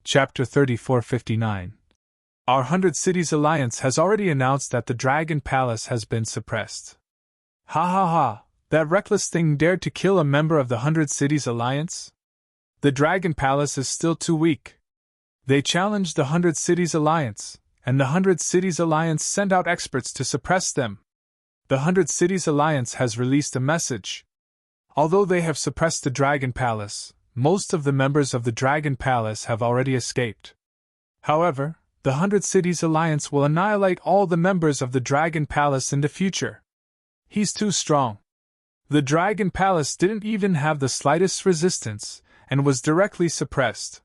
Chapter 3459. Our Hundred Cities Alliance has already announced that the Dragon Palace has been suppressed. Ha ha ha, that reckless thing dared to kill a member of the Hundred Cities Alliance? The Dragon Palace is still too weak. They challenged the Hundred Cities Alliance, and the Hundred Cities Alliance sent out experts to suppress them. The Hundred Cities Alliance has released a message. Although they have suppressed the Dragon Palace, most of the members of the Dragon Palace have already escaped. However, the Hundred Cities Alliance will annihilate all the members of the Dragon Palace in the future. He's too strong. The Dragon Palace didn't even have the slightest resistance, and was directly suppressed.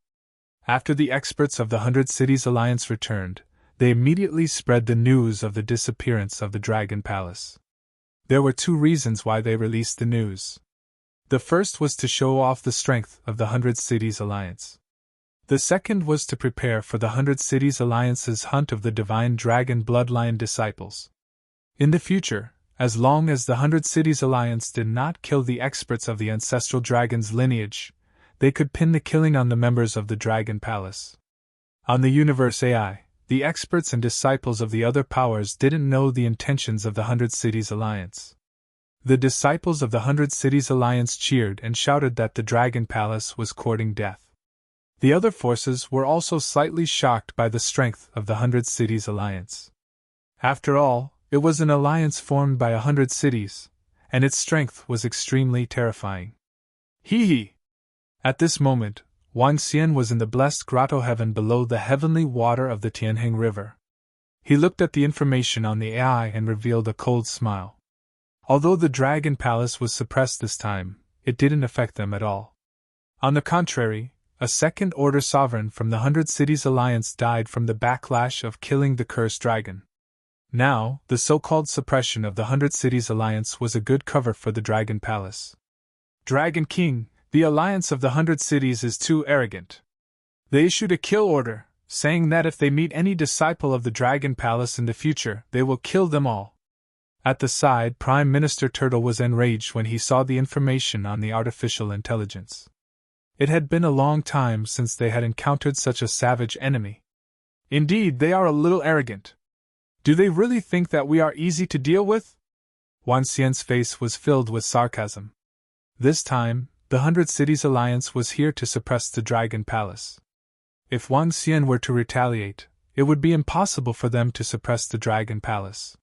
After the experts of the Hundred Cities Alliance returned, they immediately spread the news of the disappearance of the Dragon Palace. There were two reasons why they released the news. The first was to show off the strength of the Hundred Cities Alliance. The second was to prepare for the Hundred Cities Alliance's hunt of the Divine Dragon Bloodline disciples. In the future, as long as the Hundred Cities Alliance did not kill the experts of the Ancestral Dragon's lineage, they could pin the killing on the members of the Dragon Palace. On the Universe AI, the experts and disciples of the other powers didn't know the intentions of the Hundred Cities Alliance. The disciples of the Hundred Cities Alliance cheered and shouted that the Dragon Palace was courting death. The other forces were also slightly shocked by the strength of the Hundred Cities Alliance. After all, it was an alliance formed by 100 cities, and its strength was extremely terrifying. Hee hee! At this moment, Wang Xian was in the blessed grotto heaven below the heavenly water of the Tianheng River. He looked at the information on the AI and revealed a cold smile. Although the Dragon Palace was suppressed this time, it didn't affect them at all. On the contrary, a second-order sovereign from the Hundred Cities Alliance died from the backlash of killing the cursed dragon. Now, the so-called suppression of the Hundred Cities Alliance was a good cover for the Dragon Palace. Dragon King, the alliance of the Hundred Cities is too arrogant. They issued a kill order, saying that if they meet any disciple of the Dragon Palace in the future, they will kill them all. At the side, Prime Minister Turtle was enraged when he saw the information on the artificial intelligence. It had been a long time since they had encountered such a savage enemy. Indeed, they are a little arrogant. Do they really think that we are easy to deal with? Wang Xian's face was filled with sarcasm. This time, the Hundred Cities Alliance was here to suppress the Dragon Palace. If Wang Xian were to retaliate, it would be impossible for them to suppress the Dragon Palace.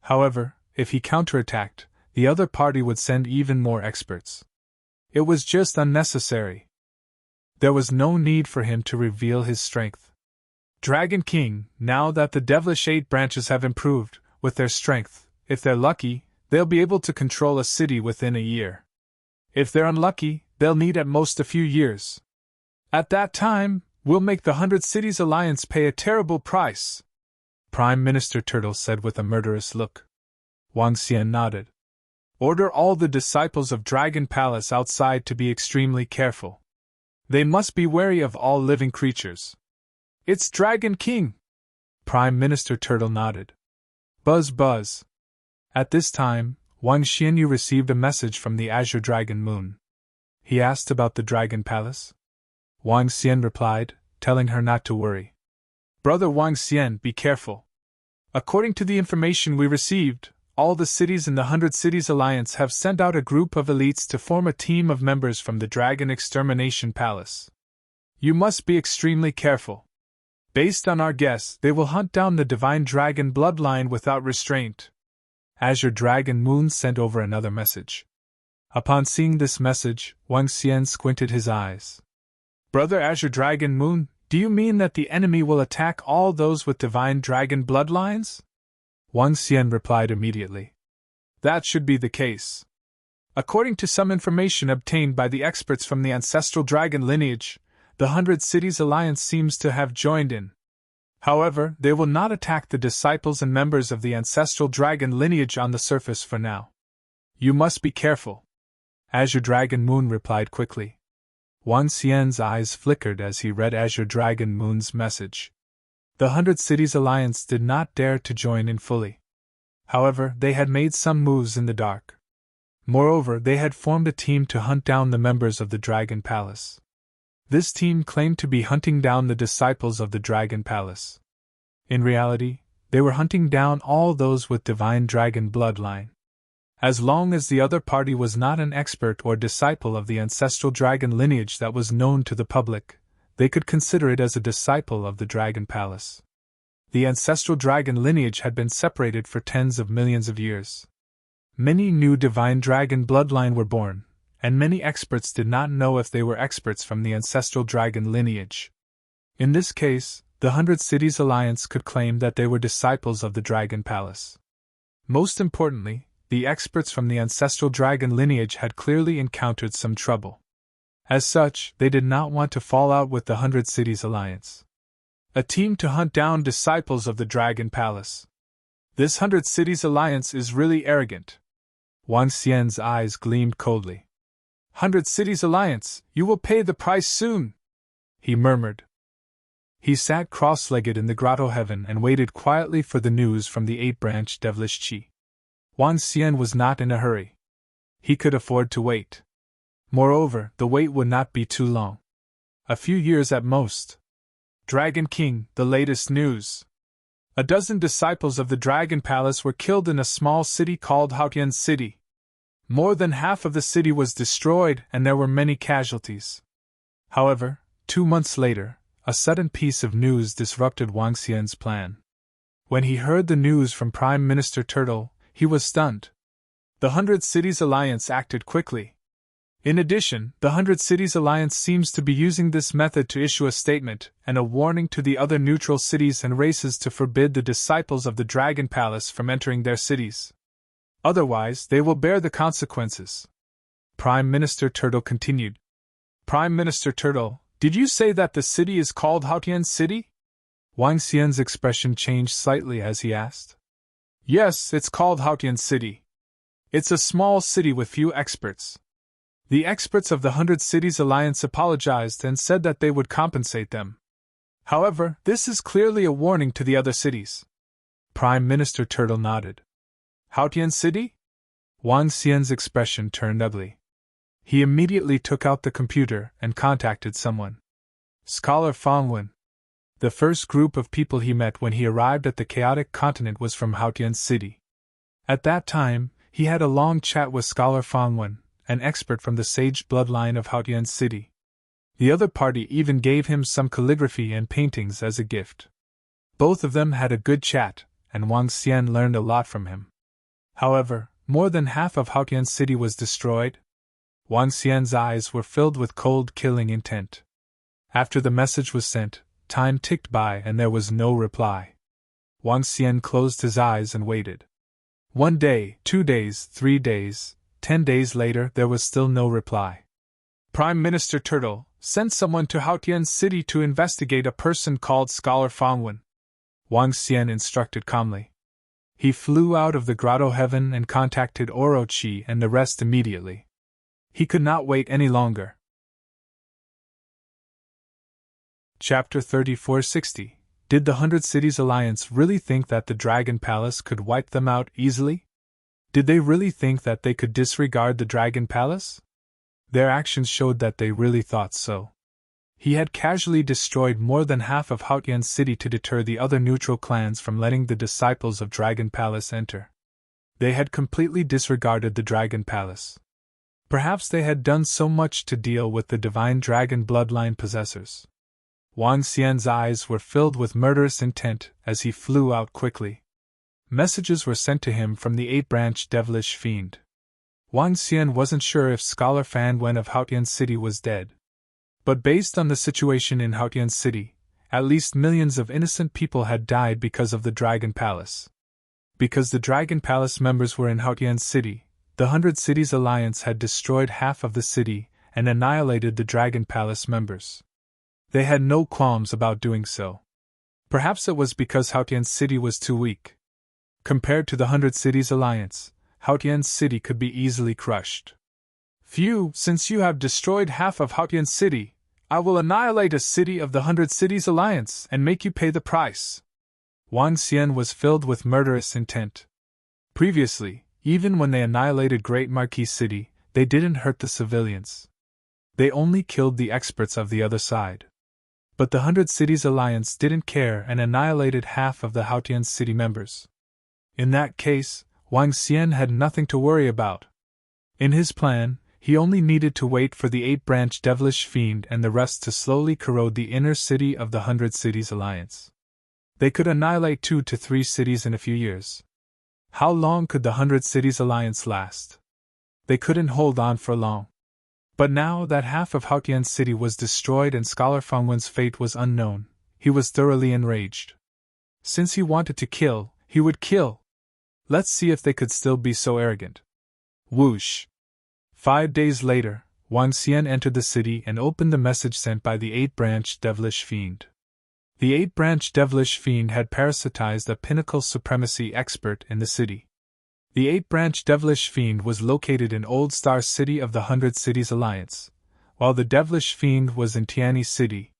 However, if he counterattacked, the other party would send even more experts. It was just unnecessary. There was no need for him to reveal his strength. Dragon King, now that the devilish 8 branches have improved, with their strength, if they're lucky, they'll be able to control a city within a year. If they're unlucky, they'll need at most a few years. At that time, we'll make the Hundred Cities Alliance pay a terrible price, Prime Minister Turtle said with a murderous look. Wang Xian nodded. Order all the disciples of Dragon Palace outside to be extremely careful. They must be wary of all living creatures. It's Dragon King! Prime Minister Turtle nodded. Buzz buzz. At this time, Wang Xianyu received a message from the Azure Dragon Moon. He asked about the Dragon Palace. Wang Xian replied, telling her not to worry. Brother Wang Xian, be careful. According to the information we received, all the cities in the Hundred Cities Alliance have sent out a group of elites to form a team of members from the Dragon Extermination Palace. You must be extremely careful. Based on our guess, they will hunt down the Divine Dragon Bloodline without restraint. Azure Dragon Moon sent over another message. Upon seeing this message, Wang Xian squinted his eyes. Brother Azure Dragon Moon, do you mean that the enemy will attack all those with Divine Dragon Bloodlines? Wang Xian replied immediately. That should be the case. According to some information obtained by the experts from the Ancestral Dragon lineage, the Hundred Cities Alliance seems to have joined in. However, they will not attack the disciples and members of the Ancestral Dragon lineage on the surface for now. You must be careful. Azure Dragon Moon replied quickly. Wang Xian's eyes flickered as he read Azure Dragon Moon's message. The Hundred Cities Alliance did not dare to join in fully. However, they had made some moves in the dark. Moreover, they had formed a team to hunt down the members of the Dragon Palace. This team claimed to be hunting down the disciples of the Dragon Palace. In reality, they were hunting down all those with divine dragon bloodline. As long as the other party was not an expert or disciple of the ancestral dragon lineage that was known to the public, they could consider it as a disciple of the Dragon Palace. The ancestral dragon lineage had been separated for tens of millions of years. Many new divine dragon bloodline were born, and many experts did not know if they were experts from the ancestral dragon lineage. In this case, the 100 Cities Alliance could claim that they were disciples of the Dragon Palace. Most importantly, the experts from the ancestral dragon lineage had clearly encountered some trouble. As such, they did not want to fall out with the 100 Cities Alliance. A team to hunt down disciples of the Dragon Palace. This 100 Cities Alliance is really arrogant. Wang Xian's eyes gleamed coldly. 100 Cities Alliance, you will pay the price soon, he murmured. He sat cross-legged in the grotto heaven and waited quietly for the news from the 8-branch devilish chi. Wang Xian was not in a hurry. He could afford to wait. Moreover, the wait would not be too long. A few years at most. Dragon King, the latest news. A dozen disciples of the Dragon Palace were killed in a small city called Haotian City. More than half of the city was destroyed and there were many casualties. However, 2 months later, a sudden piece of news disrupted Wang Xian's plan. When he heard the news from Prime Minister Turtle, he was stunned. The 100 Cities Alliance acted quickly. In addition, the 100 Cities Alliance seems to be using this method to issue a statement and a warning to the other neutral cities and races to forbid the disciples of the Dragon Palace from entering their cities. Otherwise, they will bear the consequences. Prime Minister Turtle continued. Prime Minister Turtle, did you say that the city is called Haotian City? Wang Xian's expression changed slightly as he asked. Yes, it's called Haotian City. It's a small city with few experts. The experts of the 100 Cities Alliance apologized and said that they would compensate them. However, this is clearly a warning to the other cities. Prime Minister Turtle nodded. Haotian City? Wang Xian's expression turned ugly. He immediately took out the computer and contacted someone. Scholar Fangwen. The first group of people he met when he arrived at the chaotic continent was from Haotian City. At that time, he had a long chat with Scholar Fangwen, an expert from the sage bloodline of Haotian City. The other party even gave him some calligraphy and paintings as a gift. Both of them had a good chat, and Wang Xian learned a lot from him. However, more than half of Haotian City was destroyed. Wang Xian's eyes were filled with cold, killing intent. After the message was sent, time ticked by and there was no reply. Wang Xian closed his eyes and waited. 1 day, 2 days, 3 days, 10 days later there was still no reply. Prime Minister Turtle, send someone to Haotian City to investigate a person called Scholar Fangwen. Wang Xian instructed calmly. He flew out of the grotto heaven and contacted Orochi and the rest immediately. He could not wait any longer. Chapter 3460. Did the 100 Cities Alliance really think that the Dragon Palace could wipe them out easily? Did they really think that they could disregard the Dragon Palace? Their actions showed that they really thought so. He had casually destroyed more than half of Haotian City to deter the other neutral clans from letting the disciples of Dragon Palace enter. They had completely disregarded the Dragon Palace. Perhaps they had done so much to deal with the divine dragon bloodline possessors. Wang Xian's eyes were filled with murderous intent as he flew out quickly. Messages were sent to him from the 8-branch devilish fiend. Wang Xian wasn't sure if Scholar Fangwen of Haotian City was dead. But based on the situation in Haotian City, at least millions of innocent people had died because of the Dragon Palace. Because the Dragon Palace members were in Haotian City, the 100 Cities Alliance had destroyed half of the city and annihilated the Dragon Palace members. They had no qualms about doing so. Perhaps it was because Haotian City was too weak. Compared to the 100 Cities Alliance, Haotian City could be easily crushed. Phew, since you have destroyed half of Haotian City, I will annihilate a city of the 100 Cities Alliance and make you pay the price. Wang Xian was filled with murderous intent. Previously, even when they annihilated Great Marquis City, they didn't hurt the civilians. They only killed the experts of the other side. But the 100 Cities Alliance didn't care and annihilated half of the Haotian city members. In that case, Wang Xian had nothing to worry about. In his plan, he only needed to wait for the 8-branch devilish fiend and the rest to slowly corrode the inner city of the 100 Cities Alliance. They could annihilate 2 to 3 cities in a few years. How long could the 100 Cities Alliance last? They couldn't hold on for long. But now that half of Haotian City was destroyed and Scholar Fangwen's fate was unknown, he was thoroughly enraged. Since he wanted to kill, he would kill. Let's see if they could still be so arrogant. Whoosh! 5 days later, Wang Xian entered the city and opened the message sent by the 8-branch devilish fiend. The 8-branch devilish fiend had parasitized a pinnacle supremacy expert in the city. The 8-branch devilish fiend was located in Old Star City of the 100 Cities Alliance, while the devilish fiend was in Tiani City.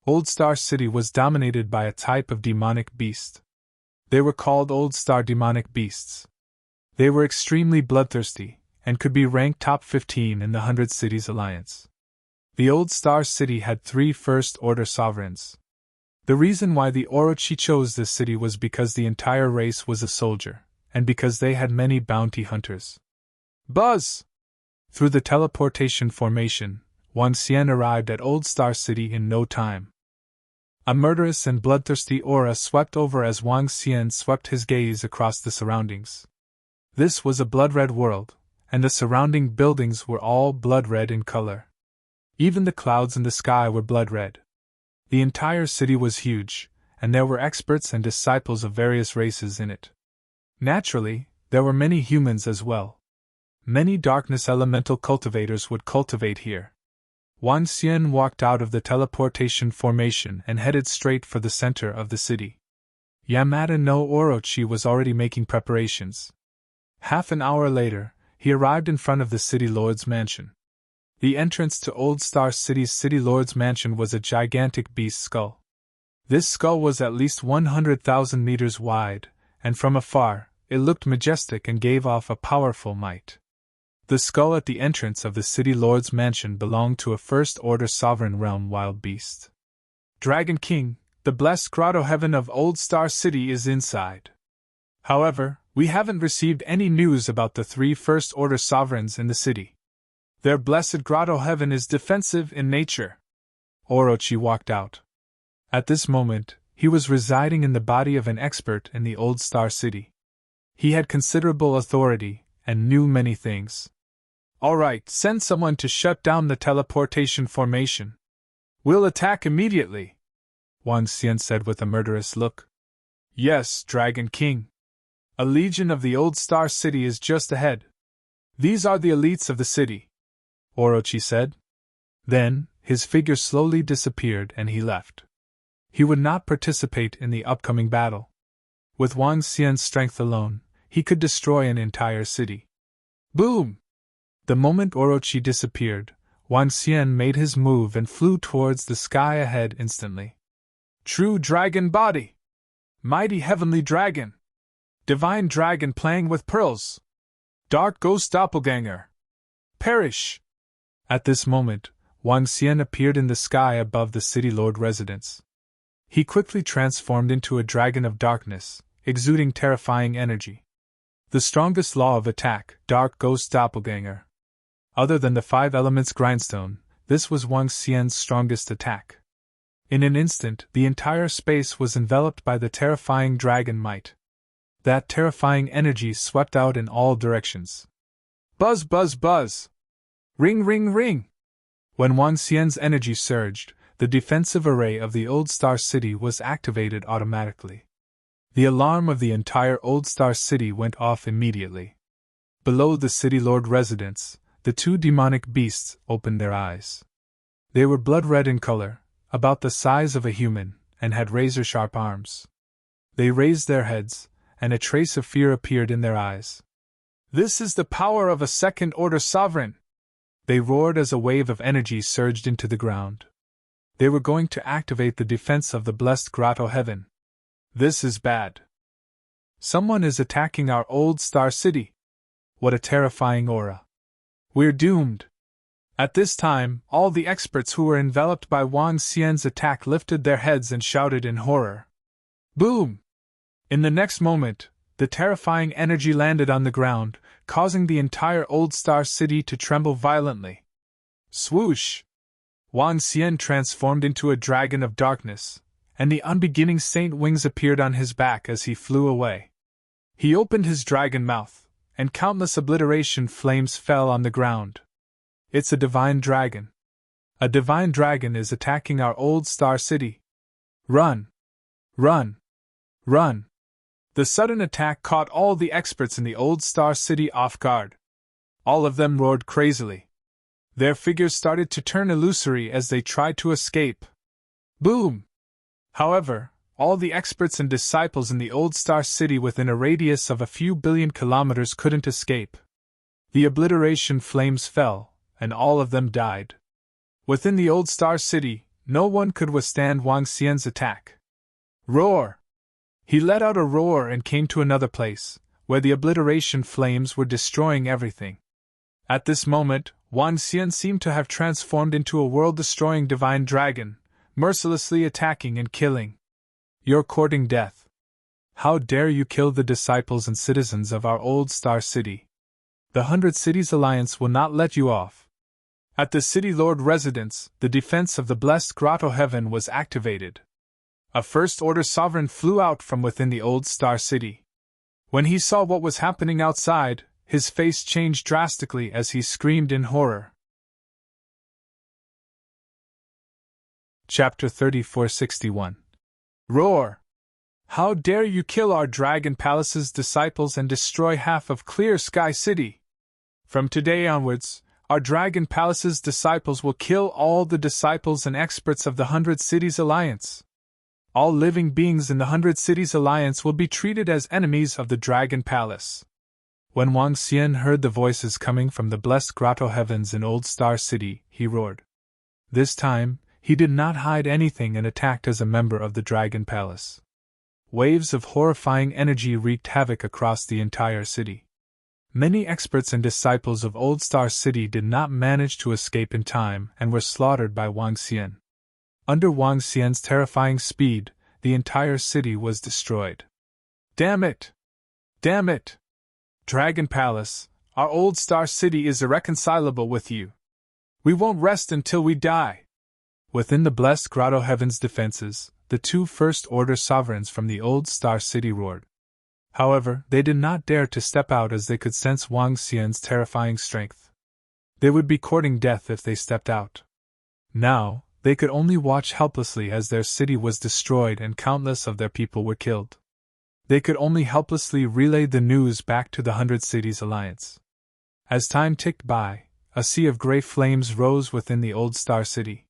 Old Star City was dominated by a type of demonic beast. They were called Old Star demonic beasts. They were extremely bloodthirsty, and could be ranked top 15 in the 100 Cities Alliance. The Old Star City had 3 First-Order sovereigns. The reason why the Orochi chose this city was because the entire race was a soldier, and because they had many bounty hunters. Buzz! Through the teleportation formation, Wang Xian arrived at Old Star City in no time. A murderous and bloodthirsty aura swept over as Wang Xian swept his gaze across the surroundings. This was a blood-red world, and the surrounding buildings were all blood-red in color. Even the clouds in the sky were blood-red. The entire city was huge, and there were experts and disciples of various races in it. Naturally, there were many humans as well. Many darkness elemental cultivators would cultivate here. Wang Xian walked out of the teleportation formation and headed straight for the center of the city. Yamada no Orochi was already making preparations. Half an hour later, he arrived in front of the City Lord's mansion. The entrance to Old Star City's City Lord's mansion was a gigantic beast skull. This skull was at least 100,000 meters wide, and from afar, it looked majestic and gave off a powerful might. The skull at the entrance of the City Lord's mansion belonged to a First-Order Sovereign Realm wild beast. Dragon King, the blessed grotto heaven of Old Star City is inside. However, we haven't received any news about the 3 First-Order Sovereigns in the city. Their blessed grotto heaven is defensive in nature. Orochi walked out. At this moment, he was residing in the body of an expert in the Old Star City. He had considerable authority, and knew many things. All right, send someone to shut down the teleportation formation. We'll attack immediately, Wang Xian said with a murderous look. Yes, Dragon King. A legion of the Old Star City is just ahead. These are the elites of the city, Orochi said. Then, his figure slowly disappeared and he left. He would not participate in the upcoming battle. With Wang Xian's strength alone, he could destroy an entire city. Boom! The moment Orochi disappeared, Wang Xian made his move and flew towards the sky ahead instantly. True dragon body! Mighty heavenly dragon! Divine dragon playing with pearls! Dark ghost doppelganger! Perish! At this moment, Wang Xian appeared in the sky above the city lord residence. He quickly transformed into a dragon of darkness, exuding terrifying energy. The strongest law of attack, Dark Ghost Doppelganger. Other than the 5 elements grindstone, this was Wang Xian's strongest attack. In an instant, the entire space was enveloped by the terrifying dragon might. That terrifying energy swept out in all directions. Buzz, buzz, buzz! Ring, ring, ring! When Wang Xian's energy surged, the defensive array of the Old Star City was activated automatically. The alarm of the entire Old Star City went off immediately. Below the City Lord residence, the 2 demonic beasts opened their eyes. They were blood-red in color, about the size of a human, and had razor-sharp arms. They raised their heads, and a trace of fear appeared in their eyes. This is the power of a second-order sovereign! They roared as a wave of energy surged into the ground. They were going to activate the defense of the blessed grotto heaven. This is bad. Someone is attacking our Old Star City. What a terrifying aura. We're doomed. At this time, all the experts who were enveloped by Wang Xian's attack lifted their heads and shouted in horror. Boom! In the next moment, the terrifying energy landed on the ground, causing the entire Old Star City to tremble violently. Swoosh! Wang Xian transformed into a dragon of darkness, and the unbeginning saint wings appeared on his back as he flew away. He opened his dragon mouth, and countless obliteration flames fell on the ground. It's a divine dragon. A divine dragon is attacking our Old Star City. Run! Run! Run! The sudden attack caught all the experts in the Old Star City off guard. All of them roared crazily. Their figures started to turn illusory as they tried to escape. Boom! However, all the experts and disciples in the Old Star City within a radius of a few billion kilometers couldn't escape. The obliteration flames fell, and all of them died. Within the Old Star City, no one could withstand Wang Xian's attack. Roar! He let out a roar and came to another place, where the obliteration flames were destroying everything. At this moment, Wang Xian seemed to have transformed into a world-destroying divine dragon, mercilessly attacking and killing. You're courting death. How dare you kill the disciples and citizens of our Old Star City? The 100 Cities Alliance will not let you off. At the City Lord residence, the defense of the blessed Grotto Heaven was activated. A First-Order sovereign flew out from within the Old Star City. When he saw what was happening outside, his face changed drastically as he screamed in horror. Chapter 3461. Roar! How dare you kill our Dragon Palace's disciples and destroy half of Clear Sky City? From today onwards, our Dragon Palace's disciples will kill all the disciples and experts of the 100 Cities Alliance. All living beings in the 100 Cities Alliance will be treated as enemies of the Dragon Palace. When Wang Xian heard the voices coming from the blessed Grotto Heavens in Old Star City, he roared. This time, he did not hide anything and attacked as a member of the Dragon Palace. Waves of horrifying energy wreaked havoc across the entire city. Many experts and disciples of Old Star City did not manage to escape in time and were slaughtered by Wang Xian. Under Wang Xian's terrifying speed, the entire city was destroyed. Damn it! Damn it! Dragon Palace, our Old Star City is irreconcilable with you. We won't rest until we die. Within the blessed Grotto Heaven's defenses, the 2 First-Order sovereigns from the Old Star City roared. However, they did not dare to step out as they could sense Wang Xian's terrifying strength. They would be courting death if they stepped out. Now, they could only watch helplessly as their city was destroyed and countless of their people were killed. They could only helplessly relay the news back to the 100 Cities Alliance. As time ticked by, a sea of gray flames rose within the Old Star City.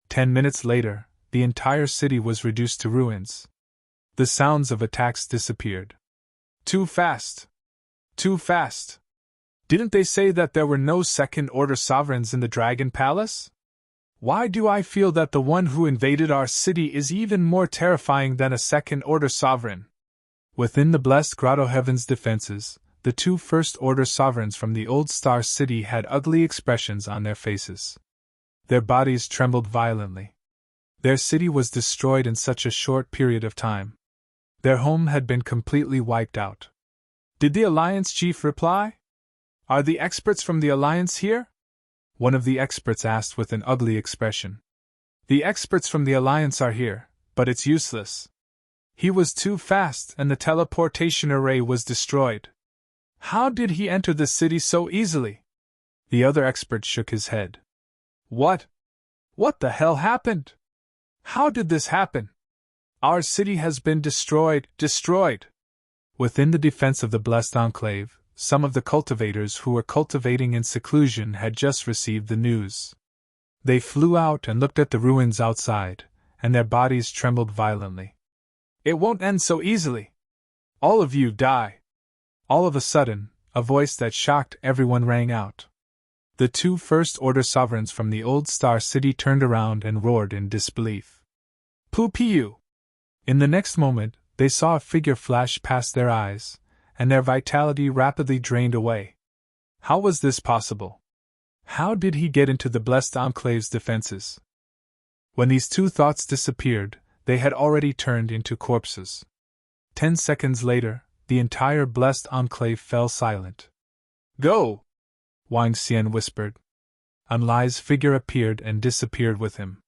10 minutes later, the entire city was reduced to ruins. The sounds of attacks disappeared. Too fast! Too fast! Didn't they say that there were no second-order sovereigns in the Dragon Palace? Why do I feel that the one who invaded our city is even more terrifying than a second-order sovereign? Within the blessed Grotto Heaven's defenses, the 2 First-Order sovereigns from the Old Star City had ugly expressions on their faces. Their bodies trembled violently. Their city was destroyed in such a short period of time. Their home had been completely wiped out. Did the Alliance chief reply? Are the experts from the Alliance here? One of the experts asked with an ugly expression. The experts from the Alliance are here, but it's useless. He was too fast and the teleportation array was destroyed. How did he enter the city so easily? The other expert shook his head. What? What the hell happened? How did this happen? Our city has been destroyed. Within the defense of the blessed enclave, some of the cultivators who were cultivating in seclusion had just received the news. They flew out and looked at the ruins outside, and their bodies trembled violently. It won't end so easily. All of you die. All of a sudden, a voice that shocked everyone rang out. The 2 First-Order sovereigns from the Old Star City turned around and roared in disbelief. Poo-pee-you! In the next moment, they saw a figure flash past their eyes, and their vitality rapidly drained away. How was this possible? How did he get into the blessed Enclave's defenses? When these two thoughts disappeared, they had already turned into corpses. 10 seconds later, the entire blessed Enclave fell silent. Go! Wang Xian whispered. Enlai's figure appeared and disappeared with him.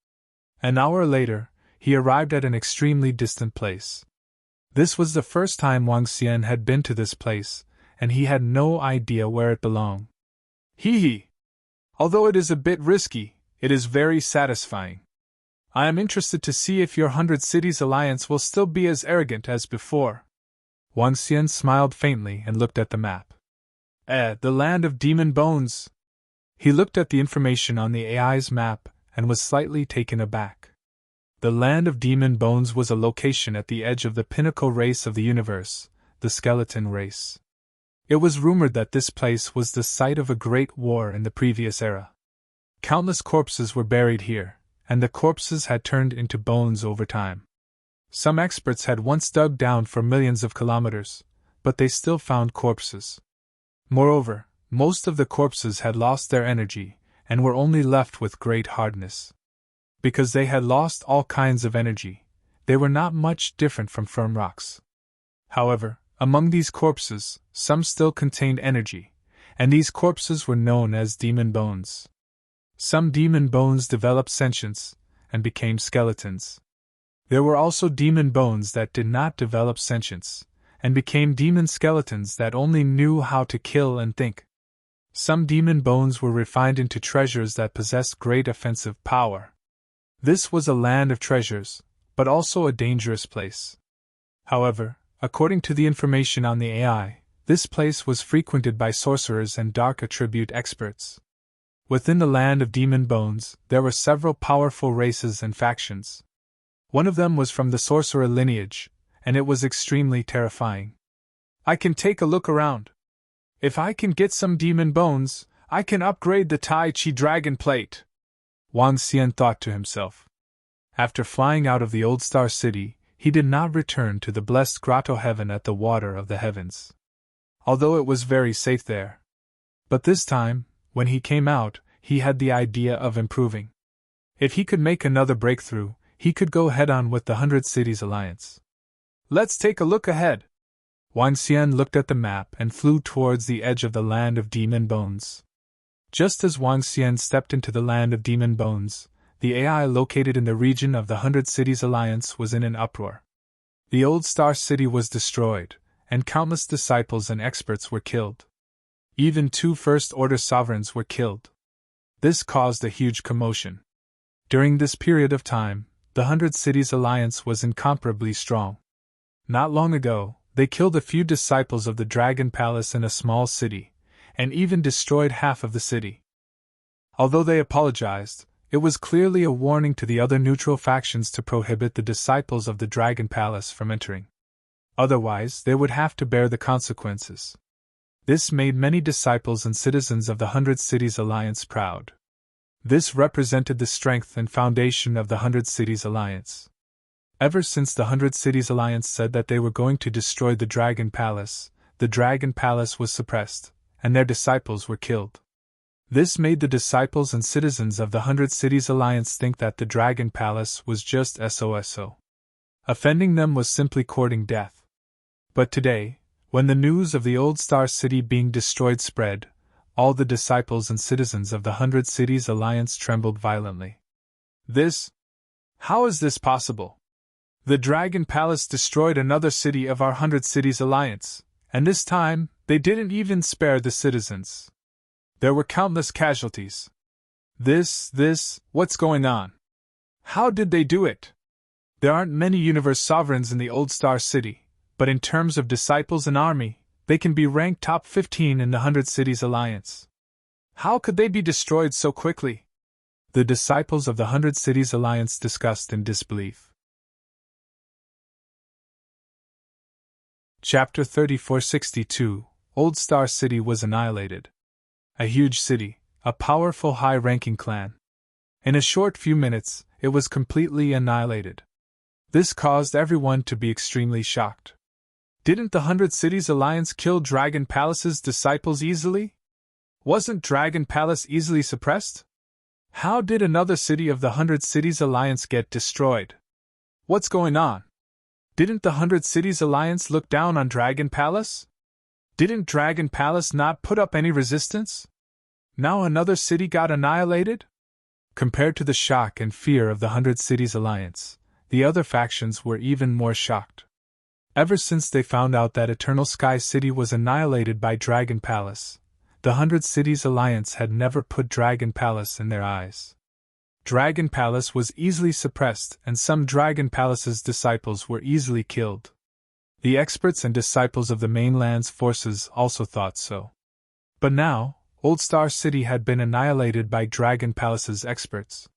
An hour later, he arrived at an extremely distant place. This was the first time Wang Xian had been to this place, and he had no idea where it belonged. Hee! Although it is a bit risky, it is very satisfying. I am interested to see if your 100 Cities Alliance will still be as arrogant as before. Wang Xian smiled faintly and looked at the map. The land of demon bones. He looked at the information on the AI's map and was slightly taken aback. The land of demon bones was a location at the edge of the pinnacle race of the universe, the skeleton race. It was rumored that this place was the site of a great war in the previous era. Countless corpses were buried here, and the corpses had turned into bones over time. Some experts had once dug down for millions of kilometers, but they still found corpses. Moreover, most of the corpses had lost their energy and were only left with great hardness. Because they had lost all kinds of energy, they were not much different from firm rocks. However, among these corpses, some still contained energy, and these corpses were known as demon bones. Some demon bones developed sentience and became skeletons. There were also demon bones that did not develop sentience and became demon skeletons that only knew how to kill and think. Some demon bones were refined into treasures that possessed great offensive power. This was a land of treasures, but also a dangerous place. However, according to the information on the AI, this place was frequented by sorcerers and dark attribute experts. Within the land of demon bones, there were several powerful races and factions. One of them was from the sorcerer lineage, and it was extremely terrifying. I can take a look around. If I can get some demon bones, I can upgrade the Tai Chi Dragon Plate, Wang Xian thought to himself. After flying out of the Old Star City, he did not return to the blessed grotto heaven at the water of the heavens. Although it was very safe there. But this time, when he came out, he had the idea of improving. If he could make another breakthrough, he could go head-on with the 100 Cities Alliance. Let's take a look ahead. Wang Xian looked at the map and flew towards the edge of the land of demon bones. Just as Wang Xian stepped into the land of demon bones, the AI located in the region of the 100 Cities Alliance was in an uproar. The Old Star City was destroyed, and countless disciples and experts were killed. Even 2 First-Order sovereigns were killed. This caused a huge commotion. During this period of time, the 100 Cities Alliance was incomparably strong. Not long ago, they killed a few disciples of the Dragon Palace in a small city, and even destroyed half of the city. Although they apologized, it was clearly a warning to the other neutral factions to prohibit the disciples of the Dragon Palace from entering. Otherwise, they would have to bear the consequences. This made many disciples and citizens of the 100 Cities Alliance proud. This represented the strength and foundation of the 100 Cities Alliance. Ever since the 100 Cities Alliance said that they were going to destroy the Dragon Palace was suppressed, and their disciples were killed. This made the disciples and citizens of the 100 Cities Alliance think that the Dragon Palace was just SOSO. Offending them was simply courting death. But today, when the news of the Old Star City being destroyed spread, all the disciples and citizens of the 100 Cities Alliance trembled violently. How is this possible? The Dragon Palace destroyed another city of our 100 Cities Alliance, and this time, they didn't even spare the citizens. There were countless casualties. What's going on? How did they do it? There aren't many universe sovereigns in the Old Star City, but in terms of disciples and army, they can be ranked top 15 in the 100 Cities Alliance. How could they be destroyed so quickly? The disciples of the 100 Cities Alliance discussed in disbelief. Chapter 3462 Old Star City was annihilated. A huge city, a powerful high-ranking clan. In a short few minutes, it was completely annihilated. This caused everyone to be extremely shocked. Didn't the 100 Cities Alliance kill Dragon Palace's disciples easily? Wasn't Dragon Palace easily suppressed? How did another city of the 100 Cities Alliance get destroyed? What's going on? Didn't the 100 Cities Alliance look down on Dragon Palace? Didn't Dragon Palace not put up any resistance? Now another city got annihilated? Compared to the shock and fear of the 100 Cities Alliance, the other factions were even more shocked. Ever since they found out that Eternal Sky City was annihilated by Dragon Palace, the 100 Cities Alliance had never put Dragon Palace in their eyes. Dragon Palace was easily suppressed, and some Dragon Palace's disciples were easily killed. The experts and disciples of the mainland's forces also thought so. But now, Old Star City had been annihilated by Dragon Palace's experts.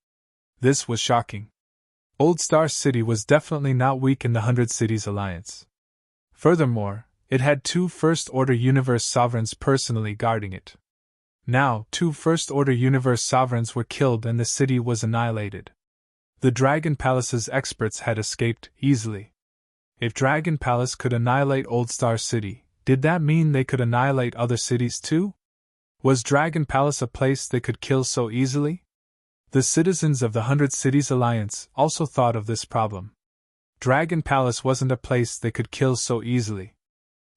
This was shocking. Old Star City was definitely not weak in the 100 Cities Alliance. Furthermore, it had 2 First Order Universe Sovereigns personally guarding it. Now, 2 First Order Universe Sovereigns were killed and the city was annihilated. The Dragon Palace's experts had escaped easily. If Dragon Palace could annihilate Old Star City, did that mean they could annihilate other cities too? Was Dragon Palace a place they could kill so easily? The citizens of the 100 Cities Alliance also thought of this problem. Dragon Palace wasn't a place they could kill so easily.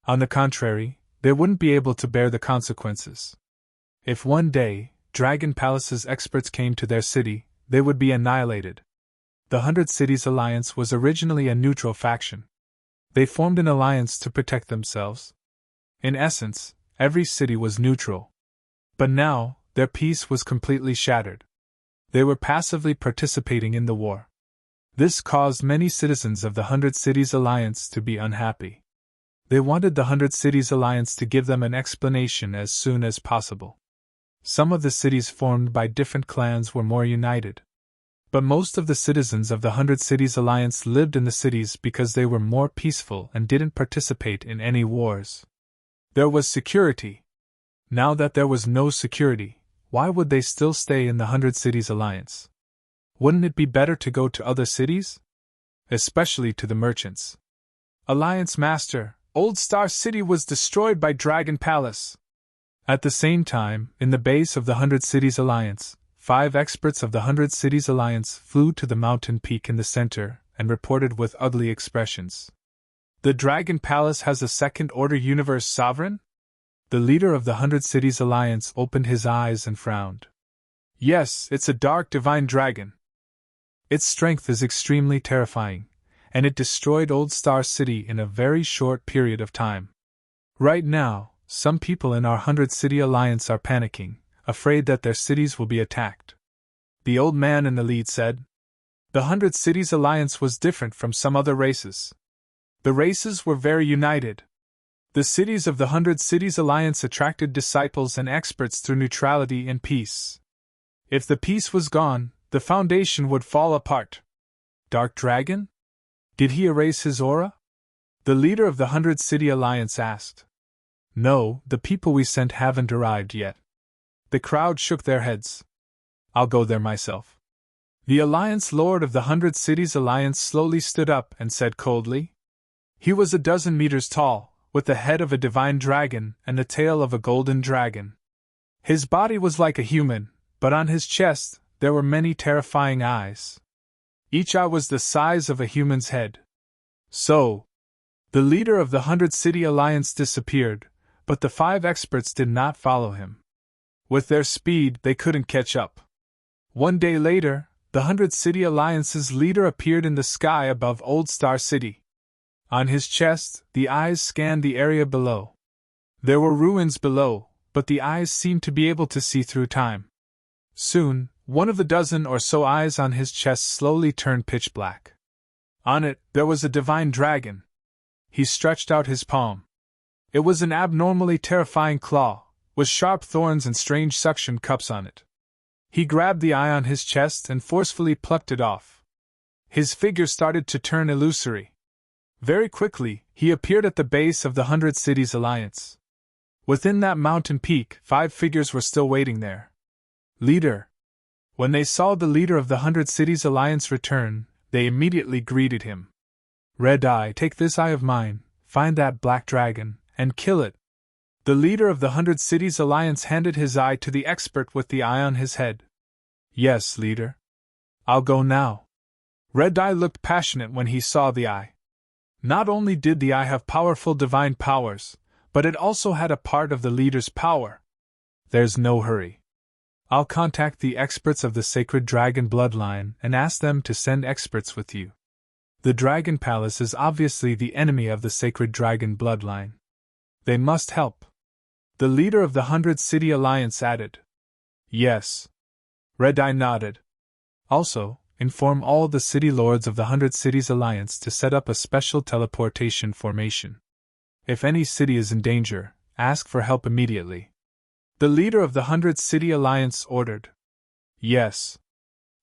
On the contrary, they wouldn't be able to bear the consequences. If one day, Dragon Palace's experts came to their city, they would be annihilated. The 100 Cities Alliance was originally a neutral faction. They formed an alliance to protect themselves. In essence, every city was neutral. But now, their peace was completely shattered. They were passively participating in the war. This caused many citizens of the 100 Cities Alliance to be unhappy. They wanted the 100 Cities Alliance to give them an explanation as soon as possible. Some of the cities formed by different clans were more united. But most of the citizens of the 100 Cities Alliance lived in the cities because they were more peaceful and didn't participate in any wars. There was security. Now that there was no security, why would they still stay in the 100 Cities Alliance? Wouldn't it be better to go to other cities? Especially to the merchants. Alliance Master, Old Star City was destroyed by Dragon Palace. At the same time, in the base of the 100 Cities Alliance, 5 experts of the 100 Cities Alliance flew to the mountain peak in the center and reported with ugly expressions. The Dragon Palace has a Second Order Universe Sovereign? The leader of the 100 Cities Alliance opened his eyes and frowned. Yes, it's a dark divine dragon. Its strength is extremely terrifying, and it destroyed Old Star City in a very short period of time. Right now, some people in our 100 City Alliance are panicking, afraid that their cities will be attacked. The old man in the lead said. The 100 Cities Alliance was different from some other races. The races were very united. The cities of the 100 Cities Alliance attracted disciples and experts through neutrality and peace. If the peace was gone, the foundation would fall apart. Dark Dragon? Did he erase his aura? The leader of the 100 City Alliance asked. No, the people we sent haven't arrived yet. The crowd shook their heads. I'll go there myself. The Alliance Lord of the 100 Cities Alliance slowly stood up and said coldly. He was 12 meters tall, with the head of a divine dragon and the tail of a golden dragon. His body was like a human, but on his chest there were many terrifying eyes. Each eye was the size of a human's head. So, the leader of the 100 City Alliance disappeared, but the 5 experts did not follow him. With their speed, they couldn't catch up. One day later, the 100 City Alliance's leader appeared in the sky above Old Star City. On his chest, the eyes scanned the area below. There were ruins below, but the eyes seemed to be able to see through time. Soon, one of the dozen or so eyes on his chest slowly turned pitch black. On it, there was a divine dragon. He stretched out his palm. It was an abnormally terrifying claw, with sharp thorns and strange suction cups on it. He grabbed the eye on his chest and forcefully plucked it off. His figure started to turn illusory. Very quickly, he appeared at the base of the 100 Cities Alliance. Within that mountain peak, 5 figures were still waiting there. Leader. When they saw the leader of the 100 Cities Alliance return, they immediately greeted him. Red Eye, take this eye of mine, find that black dragon, and kill it. The leader of the 100 Cities Alliance handed his eye to the expert with the eye on his head. Yes, leader. I'll go now. Red Eye looked passionate when he saw the eye. Not only did the eye have powerful divine powers, but it also had a part of the leader's power. There's no hurry. I'll contact the experts of the Sacred Dragon Bloodline and ask them to send experts with you. The Dragon Palace is obviously the enemy of the Sacred Dragon Bloodline. They must help. The leader of the 100 City Alliance added. Yes. Red Eye nodded. Also, inform all the city lords of the 100 Cities Alliance to set up a special teleportation formation. If any city is in danger, ask for help immediately. The leader of the 100 City Alliance ordered. Yes.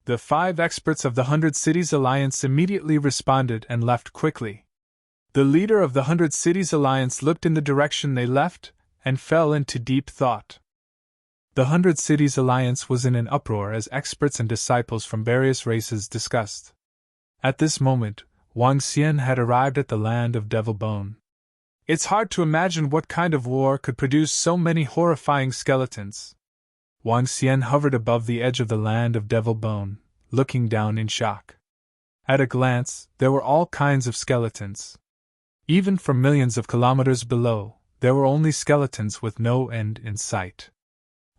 The 5 experts of the 100 Cities Alliance immediately responded and left quickly. The leader of the 100 Cities Alliance looked in the direction they left and fell into deep thought. The 100 Cities Alliance was in an uproar as experts and disciples from various races discussed. At this moment, Wang Xian had arrived at the land of Devil Bone. It's hard to imagine what kind of war could produce so many horrifying skeletons. Wang Xian hovered above the edge of the land of Devil Bone, looking down in shock. At a glance, there were all kinds of skeletons. Even from millions of kilometers below, there were only skeletons with no end in sight.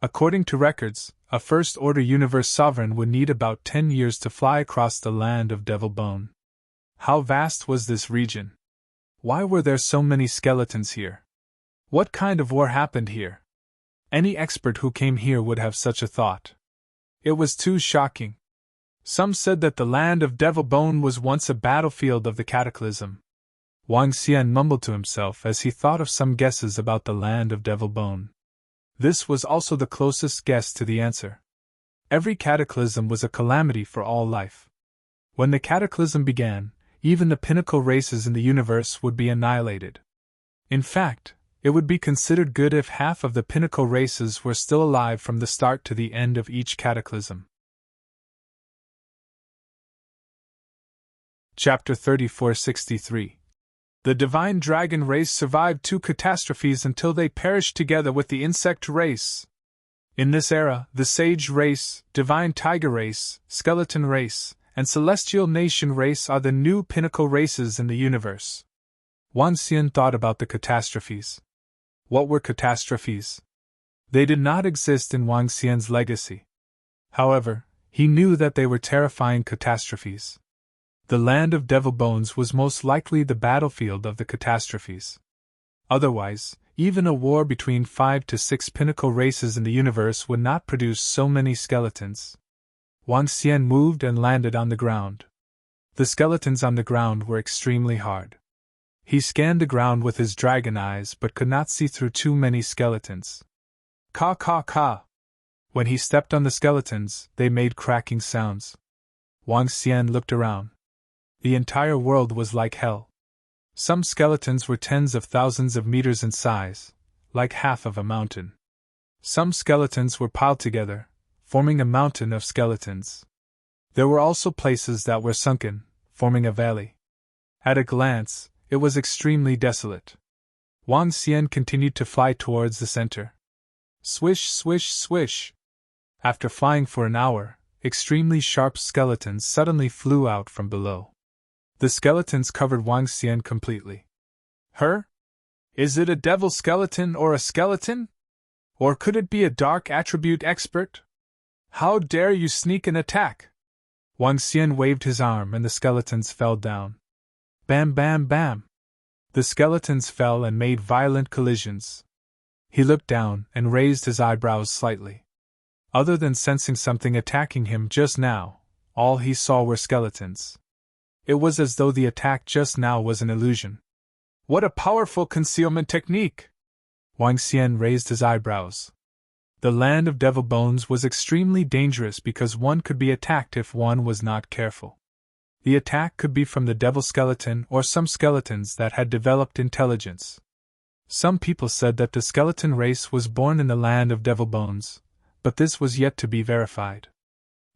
According to records, a First Order Universe sovereign would need about 10 years to fly across the land of Devil Bone. How vast was this region? Why were there so many skeletons here? What kind of war happened here? Any expert who came here would have such a thought. It was too shocking. Some said that the land of Devil Bone was once a battlefield of the Cataclysm. Wang Xian mumbled to himself as he thought of some guesses about the land of Devil Bone. This was also the closest guess to the answer. Every cataclysm was a calamity for all life. When the cataclysm began, even the pinnacle races in the universe would be annihilated. In fact, it would be considered good if half of the pinnacle races were still alive from the start to the end of each cataclysm. Chapter 3463. The divine dragon race survived 2 catastrophes until they perished together with the insect race. In this era, the sage race, divine tiger race, skeleton race, and celestial nation race are the new pinnacle races in the universe. Wang Xian thought about the catastrophes. What were catastrophes? They did not exist in Wang Xian's legacy. However, he knew that they were terrifying catastrophes. The land of Devil Bones was most likely the battlefield of the catastrophes. Otherwise, even a war between 5 to 6 pinnacle races in the universe would not produce so many skeletons. Wang Xian moved and landed on the ground. The skeletons on the ground were extremely hard. He scanned the ground with his dragon eyes but could not see through too many skeletons. Caw caw caw! When he stepped on the skeletons, they made cracking sounds. Wang Xian looked around. The entire world was like hell. Some skeletons were tens of thousands of meters in size, like half of a mountain. Some skeletons were piled together, forming a mountain of skeletons. There were also places that were sunken, forming a valley. At a glance, it was extremely desolate. Wang Xian continued to fly towards the center. Swish, swish, swish. After flying for an hour, extremely sharp skeletons suddenly flew out from below. The skeletons covered Wang Xian completely. Her? Is it a devil skeleton or a skeleton? Or could it be a dark attribute expert? How dare you sneak and attack? Wang Xian waved his arm and the skeletons fell down. Bam bam bam! The skeletons fell and made violent collisions. He looked down and raised his eyebrows slightly. Other than sensing something attacking him just now, all he saw were skeletons. It was as though the attack just now was an illusion. What a powerful concealment technique! Wang Xian raised his eyebrows. The land of Devil Bones was extremely dangerous because one could be attacked if one was not careful. The attack could be from the devil skeleton or some skeletons that had developed intelligence. Some people said that the skeleton race was born in the land of Devil Bones, but this was yet to be verified.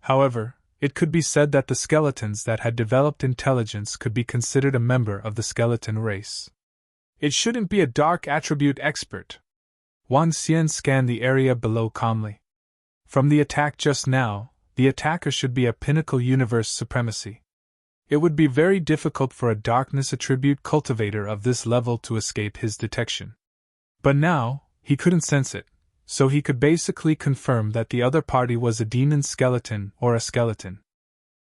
However, it could be said that the skeletons that had developed intelligence could be considered a member of the skeleton race. It shouldn't be a dark attribute expert. Wang Xian scanned the area below calmly. From the attack just now, the attacker should be a pinnacle universe supremacy. It would be very difficult for a darkness attribute cultivator of this level to escape his detection. But now, he couldn't sense it, so he could basically confirm that the other party was a demon skeleton or a skeleton.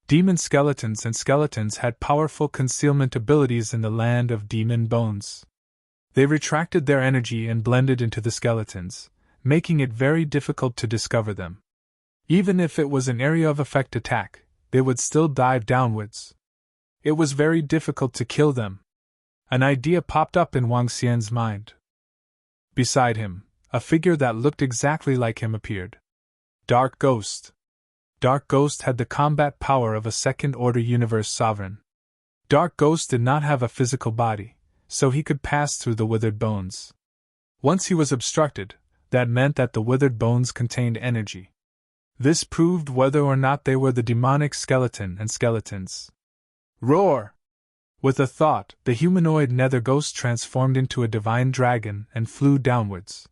Demon skeletons and skeletons had powerful concealment abilities in the land of demon bones. They retracted their energy and blended into the skeletons, making it very difficult to discover them. Even if it was an area of effect attack, they would still dive downwards. It was very difficult to kill them. An idea popped up in Wang Xian's mind. Beside him, a figure that looked exactly like him appeared. Dark Ghost. Dark Ghost had the combat power of a second-order universe sovereign. Dark Ghost did not have a physical body, so he could pass through the withered bones. Once he was obstructed, that meant that the withered bones contained energy. This proved whether or not they were the demonic skeleton and skeletons. Roar! With a thought, the humanoid nether ghost transformed into a divine dragon and flew downwards.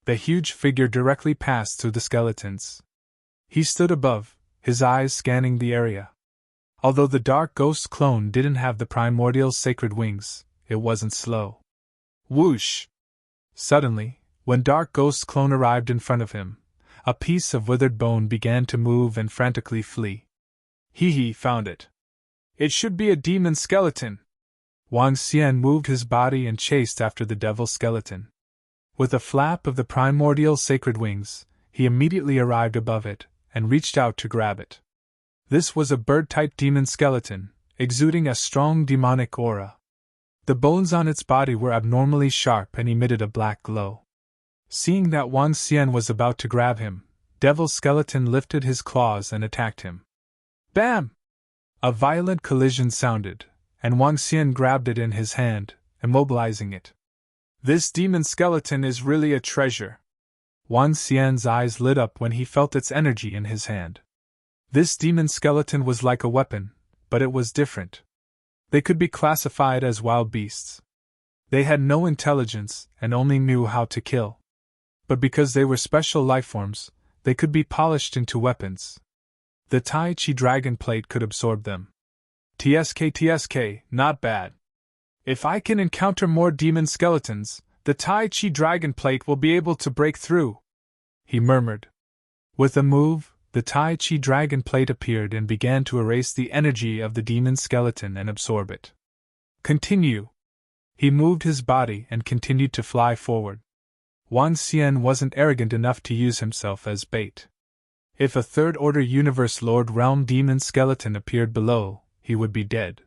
The huge figure directly passed through the skeletons. He stood above, his eyes scanning the area. Although the dark ghost clone didn't have the primordial sacred wings, it wasn't slow. Whoosh! Suddenly, when dark ghost clone arrived in front of him, a piece of withered bone began to move and frantically flee. He found it. It should be a demon skeleton. Wang Xian moved his body and chased after the devil skeleton. With a flap of the primordial sacred wings, he immediately arrived above it and reached out to grab it. This was a bird-type demon skeleton, exuding a strong demonic aura. The bones on its body were abnormally sharp and emitted a black glow. Seeing that Wang Xian was about to grab him, Devil Skeleton lifted his claws and attacked him. Bam! A violent collision sounded, and Wang Xian grabbed it in his hand, immobilizing it. This demon skeleton is really a treasure. Wang Xian's eyes lit up when he felt its energy in his hand. This demon skeleton was like a weapon, but it was different. They could be classified as wild beasts. They had no intelligence and only knew how to kill. But because they were special lifeforms, they could be polished into weapons. The Tai Chi Dragon Plate could absorb them. TSK, not bad. If I can encounter more demon skeletons, the Tai Chi Dragon Plate will be able to break through, he murmured. With a move, the Tai Chi Dragon Plate appeared and began to erase the energy of the demon skeleton and absorb it. Continue. He moved his body and continued to fly forward. Wang Xian wasn't arrogant enough to use himself as bait. If a third-order universe Lord Realm demon skeleton appeared below, he would be dead.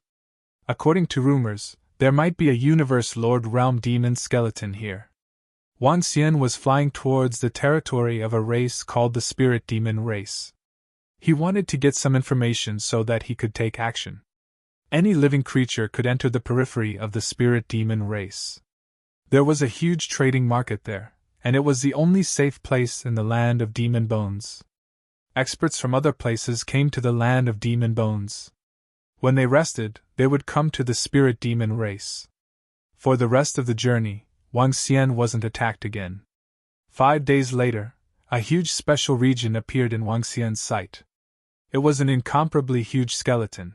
According to rumors, there might be a universe Lord Realm demon skeleton here. Wang Xian was flying towards the territory of a race called the Spirit Demon Race. He wanted to get some information so that he could take action. Any living creature could enter the periphery of the Spirit Demon Race. There was a huge trading market there, and it was the only safe place in the land of demon bones. Experts from other places came to the land of demon bones. When they rested, they would come to the Spirit Demon Race. For the rest of the journey, Wang Xian wasn't attacked again. 5 days later, a huge special region appeared in Wang Xian's sight. It was an incomparably huge skeleton.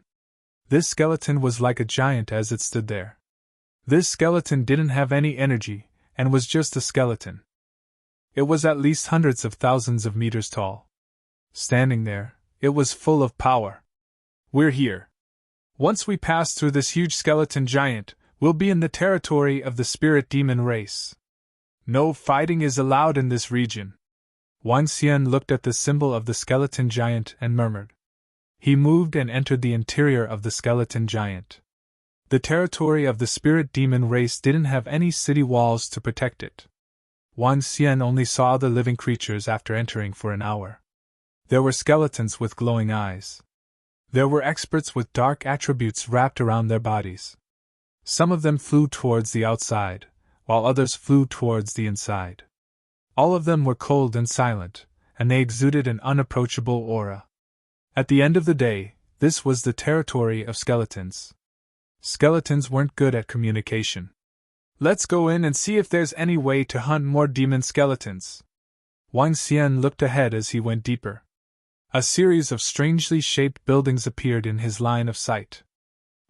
This skeleton was like a giant as it stood there. This skeleton didn't have any energy, and was just a skeleton. It was at least hundreds of thousands of meters tall. Standing there, it was full of power. We're here. Once we pass through this huge skeleton giant, we'll be in the territory of the Spirit Demon Race. No fighting is allowed in this region. Wang Xian looked at the symbol of the skeleton giant and murmured. He moved and entered the interior of the skeleton giant. The territory of the Spirit Demon Race didn't have any city walls to protect it. Wang Xian only saw the living creatures after entering for an hour. There were skeletons with glowing eyes. There were experts with dark attributes wrapped around their bodies. Some of them flew towards the outside, while others flew towards the inside. All of them were cold and silent, and they exuded an unapproachable aura. At the end of the day, this was the territory of skeletons. Skeletons weren't good at communication. Let's go in and see if there's any way to hunt more demon skeletons. Wang Xian looked ahead as he went deeper. A series of strangely shaped buildings appeared in his line of sight.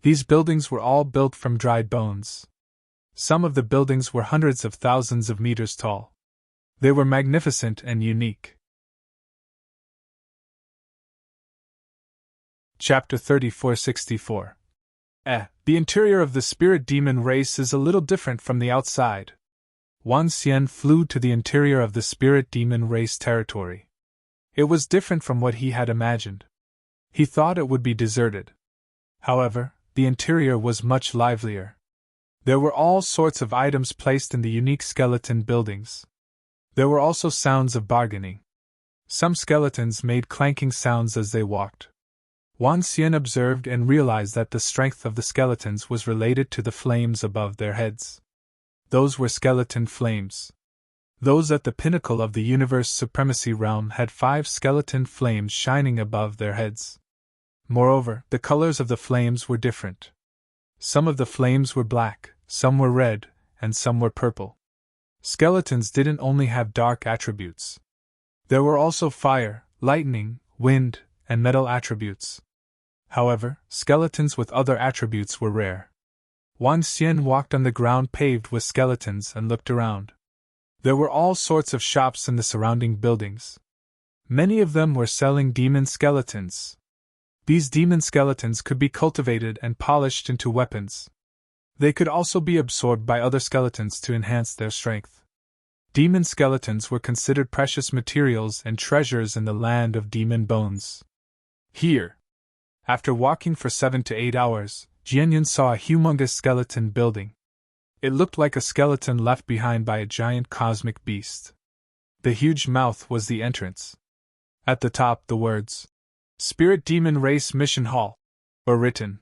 These buildings were all built from dried bones. Some of the buildings were hundreds of thousands of meters tall. They were magnificent and unique. Chapter 3464. The interior of the spirit demon race is a little different from the outside. Wang Xian flew to the interior of the spirit demon race territory. It was different from what he had imagined. He thought it would be deserted. However, the interior was much livelier. There were all sorts of items placed in the unique skeleton buildings. There were also sounds of bargaining. Some skeletons made clanking sounds as they walked. Wang Xian observed and realized that the strength of the skeletons was related to the flames above their heads. Those were skeleton flames. Those at the pinnacle of the universe supremacy realm had 5 skeleton flames shining above their heads. Moreover, the colors of the flames were different. Some of the flames were black, some were red, and some were purple. Skeletons didn't only have dark attributes. There were also fire, lightning, wind, and metal attributes. However, skeletons with other attributes were rare. Wang Xian walked on the ground paved with skeletons and looked around. There were all sorts of shops in the surrounding buildings. Many of them were selling demon skeletons. These demon skeletons could be cultivated and polished into weapons. They could also be absorbed by other skeletons to enhance their strength. Demon skeletons were considered precious materials and treasures in the land of demon bones. Here, after walking for 7 to 8 hours, Jianyun saw a humongous skeleton building. It looked like a skeleton left behind by a giant cosmic beast. The huge mouth was the entrance. At the top, the words, Spirit Demon Race Mission Hall, were written.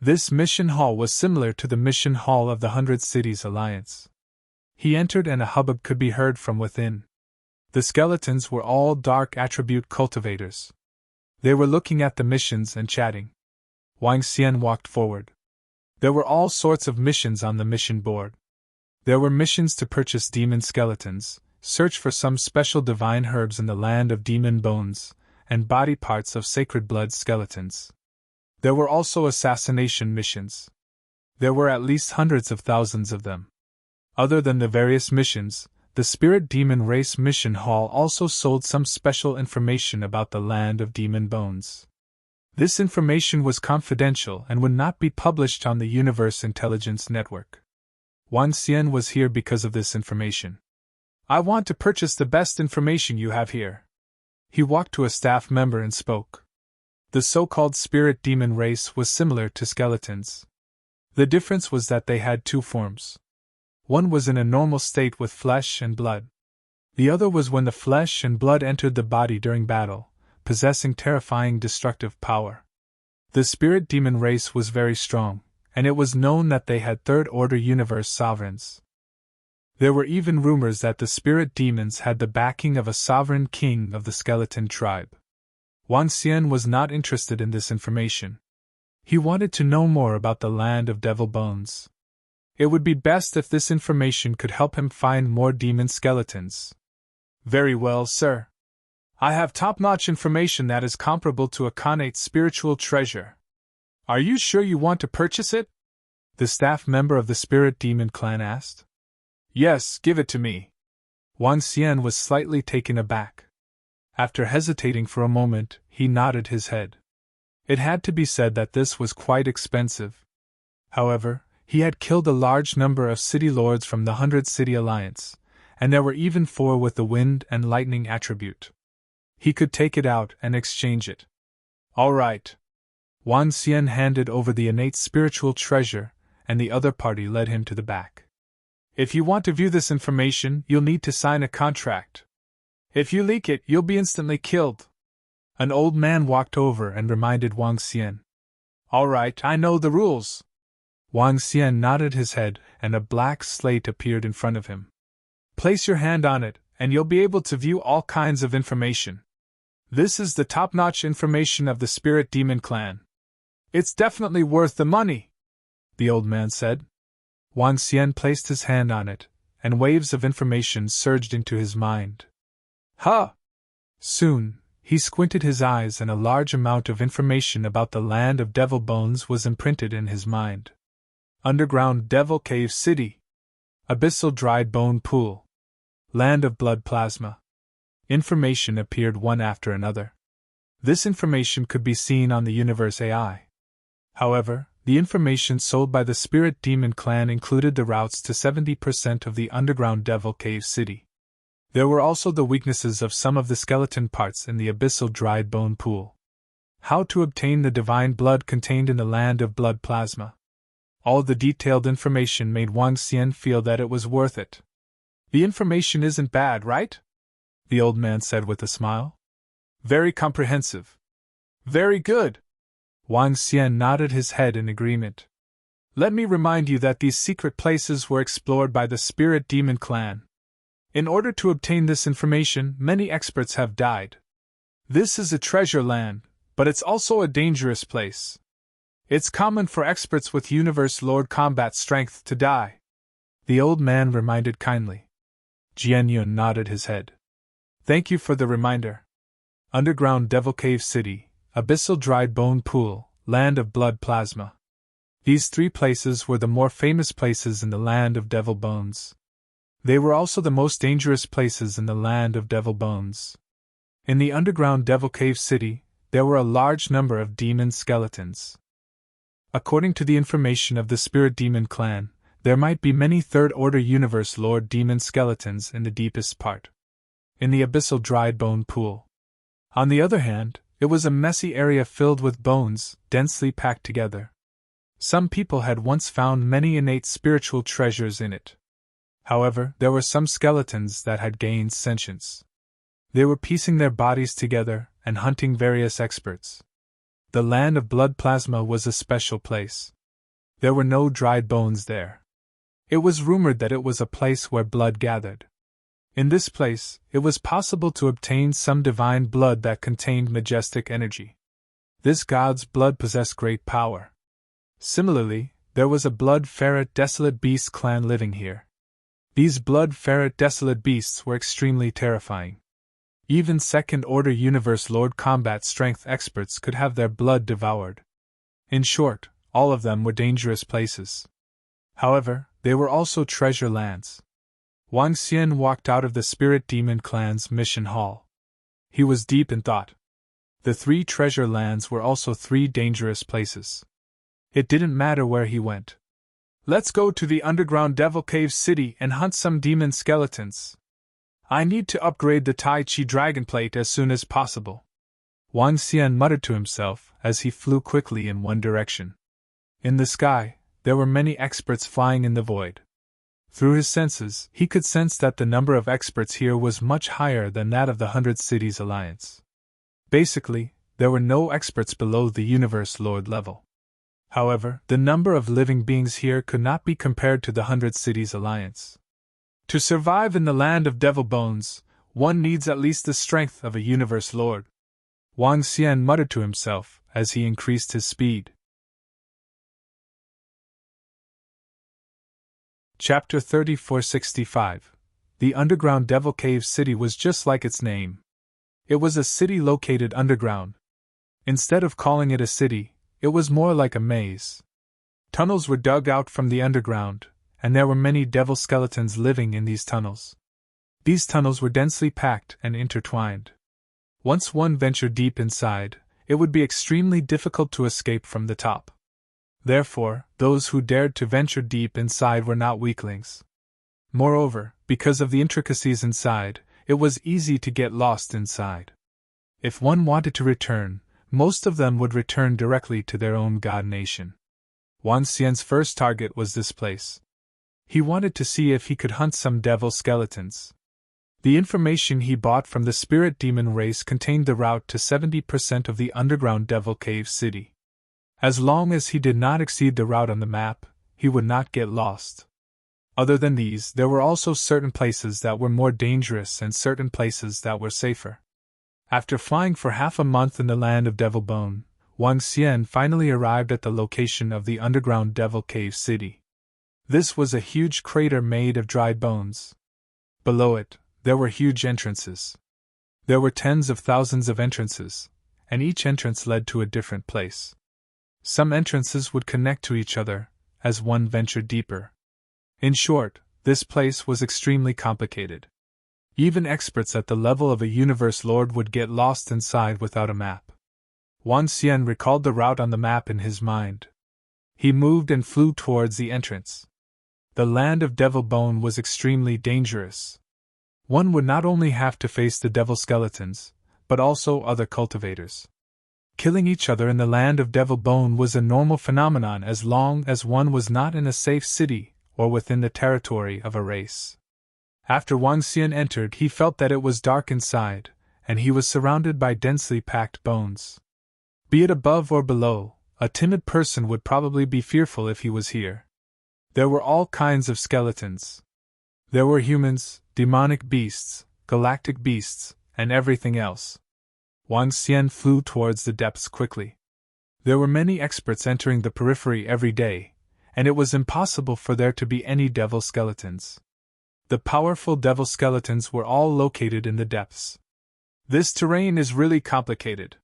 This mission hall was similar to the mission hall of the 100 Cities Alliance. He entered and a hubbub could be heard from within. The skeletons were all dark attribute cultivators. They were looking at the missions and chatting. Wang Xian walked forward. There were all sorts of missions on the mission board. There were missions to purchase demon skeletons, search for some special divine herbs in the land of demon bones, and body parts of sacred blood skeletons. There were also assassination missions. There were at least hundreds of thousands of them. Other than the various missions, the Spirit Demon Race Mission Hall also sold some special information about the land of demon bones. This information was confidential and would not be published on the Universe Intelligence Network. Wang Xian was here because of this information. I want to purchase the best information you have here. He walked to a staff member and spoke. The so-called spirit demon race was similar to skeletons. The difference was that they had 2 forms. One was in a normal state with flesh and blood. The other was when the flesh and blood entered the body during battle, possessing terrifying destructive power. The spirit demon race was very strong, and it was known that they had third-order universe sovereigns. There were even rumors that the spirit demons had the backing of a sovereign king of the skeleton tribe. Wang Xian was not interested in this information. He wanted to know more about the land of devil bones. It would be best if this information could help him find more demon skeletons. Very well, sir. I have top-notch information that is comparable to a connate spiritual treasure. Are you sure you want to purchase it? The staff member of the Spirit Demon clan asked. Yes, give it to me. Wang Xian was slightly taken aback. After hesitating for a moment, he nodded his head. It had to be said that this was quite expensive. However, he had killed a large number of city lords from the 100 City Alliance, and there were even 4 with the wind and lightning attribute. He could take it out and exchange it. All right. Wang Xian handed over the innate spiritual treasure, and the other party led him to the back. If you want to view this information, you'll need to sign a contract. If you leak it, you'll be instantly killed. An old man walked over and reminded Wang Xian. All right, I know the rules. Wang Xian nodded his head, and a black slate appeared in front of him. Place your hand on it, and you'll be able to view all kinds of information. This is the top-notch information of the Spirit Demon clan. It's definitely worth the money, the old man said. Wang Xian placed his hand on it, and waves of information surged into his mind. Huh! Soon, he squinted his eyes and a large amount of information about the land of Devil Bones was imprinted in his mind. Underground Devil Cave City. Abyssal Dried Bone Pool. Land of Blood Plasma. Information appeared one after another. This information could be seen on the Universe AI. However, the information sold by the Spirit Demon Clan included the routes to 70% of the underground Devil Cave City. There were also the weaknesses of some of the skeleton parts in the Abyssal Dried Bone Pool. How to obtain the divine blood contained in the land of blood plasma. All the detailed information made Wang Xian feel that it was worth it. The information isn't bad, right? The old man said with a smile. Very comprehensive. Very good. Wang Xian nodded his head in agreement. Let me remind you that these secret places were explored by the Spirit Demon Clan. In order to obtain this information, many experts have died. This is a treasure land, but it's also a dangerous place. It's common for experts with Universe Lord combat strength to die. The old man reminded kindly. Jian Yun nodded his head. Thank you for the reminder. Underground Devil Cave City, Abyssal Dried Bone Pool, Land of Blood Plasma. These three places were the more famous places in the land of Devil Bones. They were also the most dangerous places in the land of Devil Bones. In the underground Devil Cave City, there were a large number of demon skeletons. According to the information of the Spirit Demon Clan, there might be many Third-Order Universe Lord demon skeletons in the deepest part. In the Abyssal Dried Bone Pool. On the other hand, it was a messy area filled with bones, densely packed together. Some people had once found many innate spiritual treasures in it. However, there were some skeletons that had gained sentience. They were piecing their bodies together and hunting various experts. The land of blood plasma was a special place. There were no dried bones there. It was rumored that it was a place where blood gathered. In this place, it was possible to obtain some divine blood that contained majestic energy. This god's blood possessed great power. Similarly, there was a blood ferret desolate beast clan living here. These blood ferret desolate beasts were extremely terrifying. Even second-order Universe Lord combat strength experts could have their blood devoured. In short, all of them were dangerous places. However, they were also treasure lands. Wang Xian walked out of the Spirit Demon Clan's mission hall. He was deep in thought. The three treasure lands were also three dangerous places. It didn't matter where he went. Let's go to the underground Devil Cave City and hunt some demon skeletons. I need to upgrade the Tai Chi Dragon Plate as soon as possible. Wang Xian muttered to himself as he flew quickly in one direction. In the sky, there were many experts flying in the void. Through his senses, he could sense that the number of experts here was much higher than that of the 100 Cities Alliance. Basically, there were no experts below the Universe Lord level. However, the number of living beings here could not be compared to the 100 Cities Alliance. To survive in the land of Devil Bones, one needs at least the strength of a Universe Lord. Wang Xian muttered to himself as he increased his speed. Chapter 3465. The underground Devil Cave City was just like its name. It was a city located underground. Instead of calling it a city, it was more like a maze. Tunnels were dug out from the underground, and there were many devil skeletons living in these tunnels. These tunnels were densely packed and intertwined. Once one ventured deep inside, it would be extremely difficult to escape from the top. Therefore, those who dared to venture deep inside were not weaklings. Moreover, because of the intricacies inside, it was easy to get lost inside. If one wanted to return, most of them would return directly to their own god nation. Wang Xian's first target was this place. He wanted to see if he could hunt some devil skeletons. The information he bought from the spirit demon race contained the route to 70% of the underground Devil Cave City. As long as he did not exceed the route on the map, he would not get lost. Other than these, there were also certain places that were more dangerous and certain places that were safer. After flying for half a month in the land of Devil Bone, Wang Xian finally arrived at the location of the underground Devil Cave City. This was a huge crater made of dried bones. Below it, there were huge entrances. There were tens of thousands of entrances, and each entrance led to a different place. Some entrances would connect to each other, as one ventured deeper. In short, this place was extremely complicated. Even experts at the level of a universe lord would get lost inside without a map. Wang Xian recalled the route on the map in his mind. He moved and flew towards the entrance. The land of Devil Bone was extremely dangerous. One would not only have to face the devil skeletons, but also other cultivators. Killing each other in the land of Devil Bone was a normal phenomenon as long as one was not in a safe city or within the territory of a race. After Wang Xian entered, he felt that it was dark inside, and he was surrounded by densely packed bones. Be it above or below, a timid person would probably be fearful if he was here. There were all kinds of skeletons. There were humans, demonic beasts, galactic beasts, and everything else. Wang Xian flew towards the depths quickly. There were many experts entering the periphery every day, and it was impossible for there to be any devil skeletons. The powerful devil skeletons were all located in the depths. This terrain is really complicated.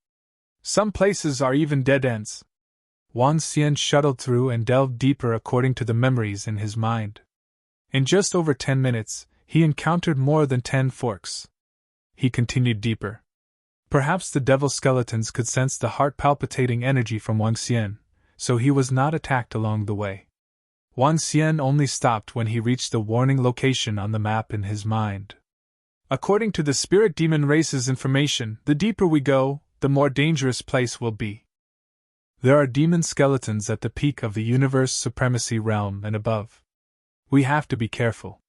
Some places are even dead ends. Wang Xian shuttled through and delved deeper according to the memories in his mind. In just over 10 minutes, he encountered more than 10 forks. He continued deeper. Perhaps the devil skeletons could sense the heart-palpitating energy from Wang Xian, so he was not attacked along the way. Wang Xian only stopped when he reached the warning location on the map in his mind. According to the spirit demon race's information, the deeper we go, the more dangerous place will be. There are demon skeletons at the peak of the universe supremacy realm and above. We have to be careful.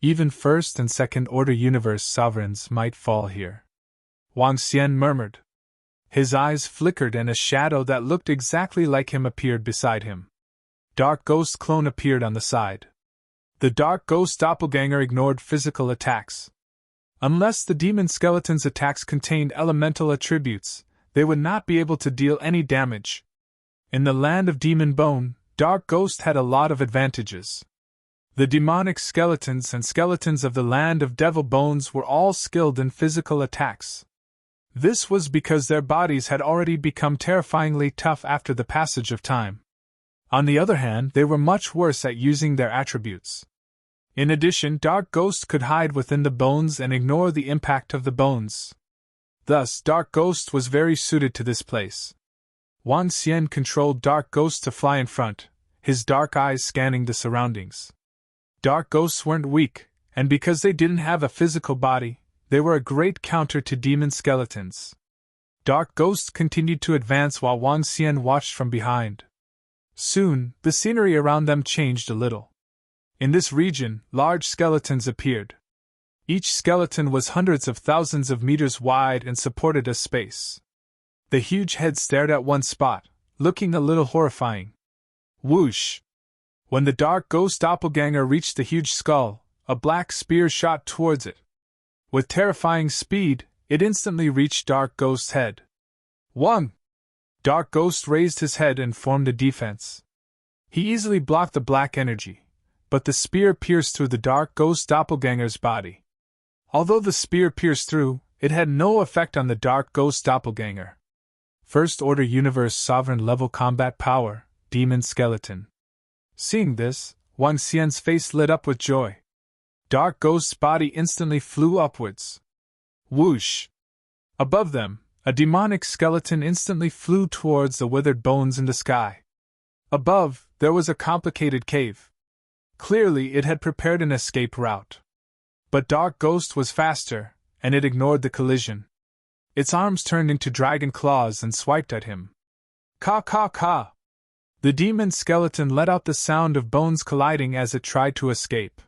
Even first and second order universe sovereigns might fall here. Wang Xian murmured. His eyes flickered and a shadow that looked exactly like him appeared beside him. Dark Ghost clone appeared on the side. The Dark Ghost doppelganger ignored physical attacks. Unless the demon skeleton's attacks contained elemental attributes, they would not be able to deal any damage. In the land of Demon Bone, Dark Ghost had a lot of advantages. The demonic skeletons and skeletons of the land of Devil Bones were all skilled in physical attacks. This was because their bodies had already become terrifyingly tough after the passage of time. On the other hand, they were much worse at using their attributes. In addition, Dark Ghost could hide within the bones and ignore the impact of the bones. Thus, Dark Ghost was very suited to this place. Wang Xian controlled Dark Ghost to fly in front, his dark eyes scanning the surroundings. Dark Ghosts weren't weak, and because they didn't have a physical body, they were a great counter to demon skeletons. Dark Ghosts continued to advance while Wang Xian watched from behind. Soon, the scenery around them changed a little. In this region, large skeletons appeared. Each skeleton was hundreds of thousands of meters wide and supported a space. The huge head stared at one spot, looking a little horrifying. Whoosh! When the Dark Ghost doppelganger reached the huge skull, a black spear shot towards it. With terrifying speed, it instantly reached Dark Ghost's head. Wang! Dark Ghost raised his head and formed a defense. He easily blocked the black energy, but the spear pierced through the Dark Ghost doppelganger's body. Although the spear pierced through, it had no effect on the Dark Ghost doppelganger. First Order Universe Sovereign Level Combat Power, Demon Skeleton. Seeing this, Wang Xian's face lit up with joy. Dark Ghost's body instantly flew upwards. Whoosh! Above them, a demonic skeleton instantly flew towards the withered bones in the sky. Above, there was a complicated cave. Clearly, it had prepared an escape route. But Dark Ghost was faster, and it ignored the collision. Its arms turned into dragon claws and swiped at him. Ka ka ka! The demon skeleton let out the sound of bones colliding as it tried to escape.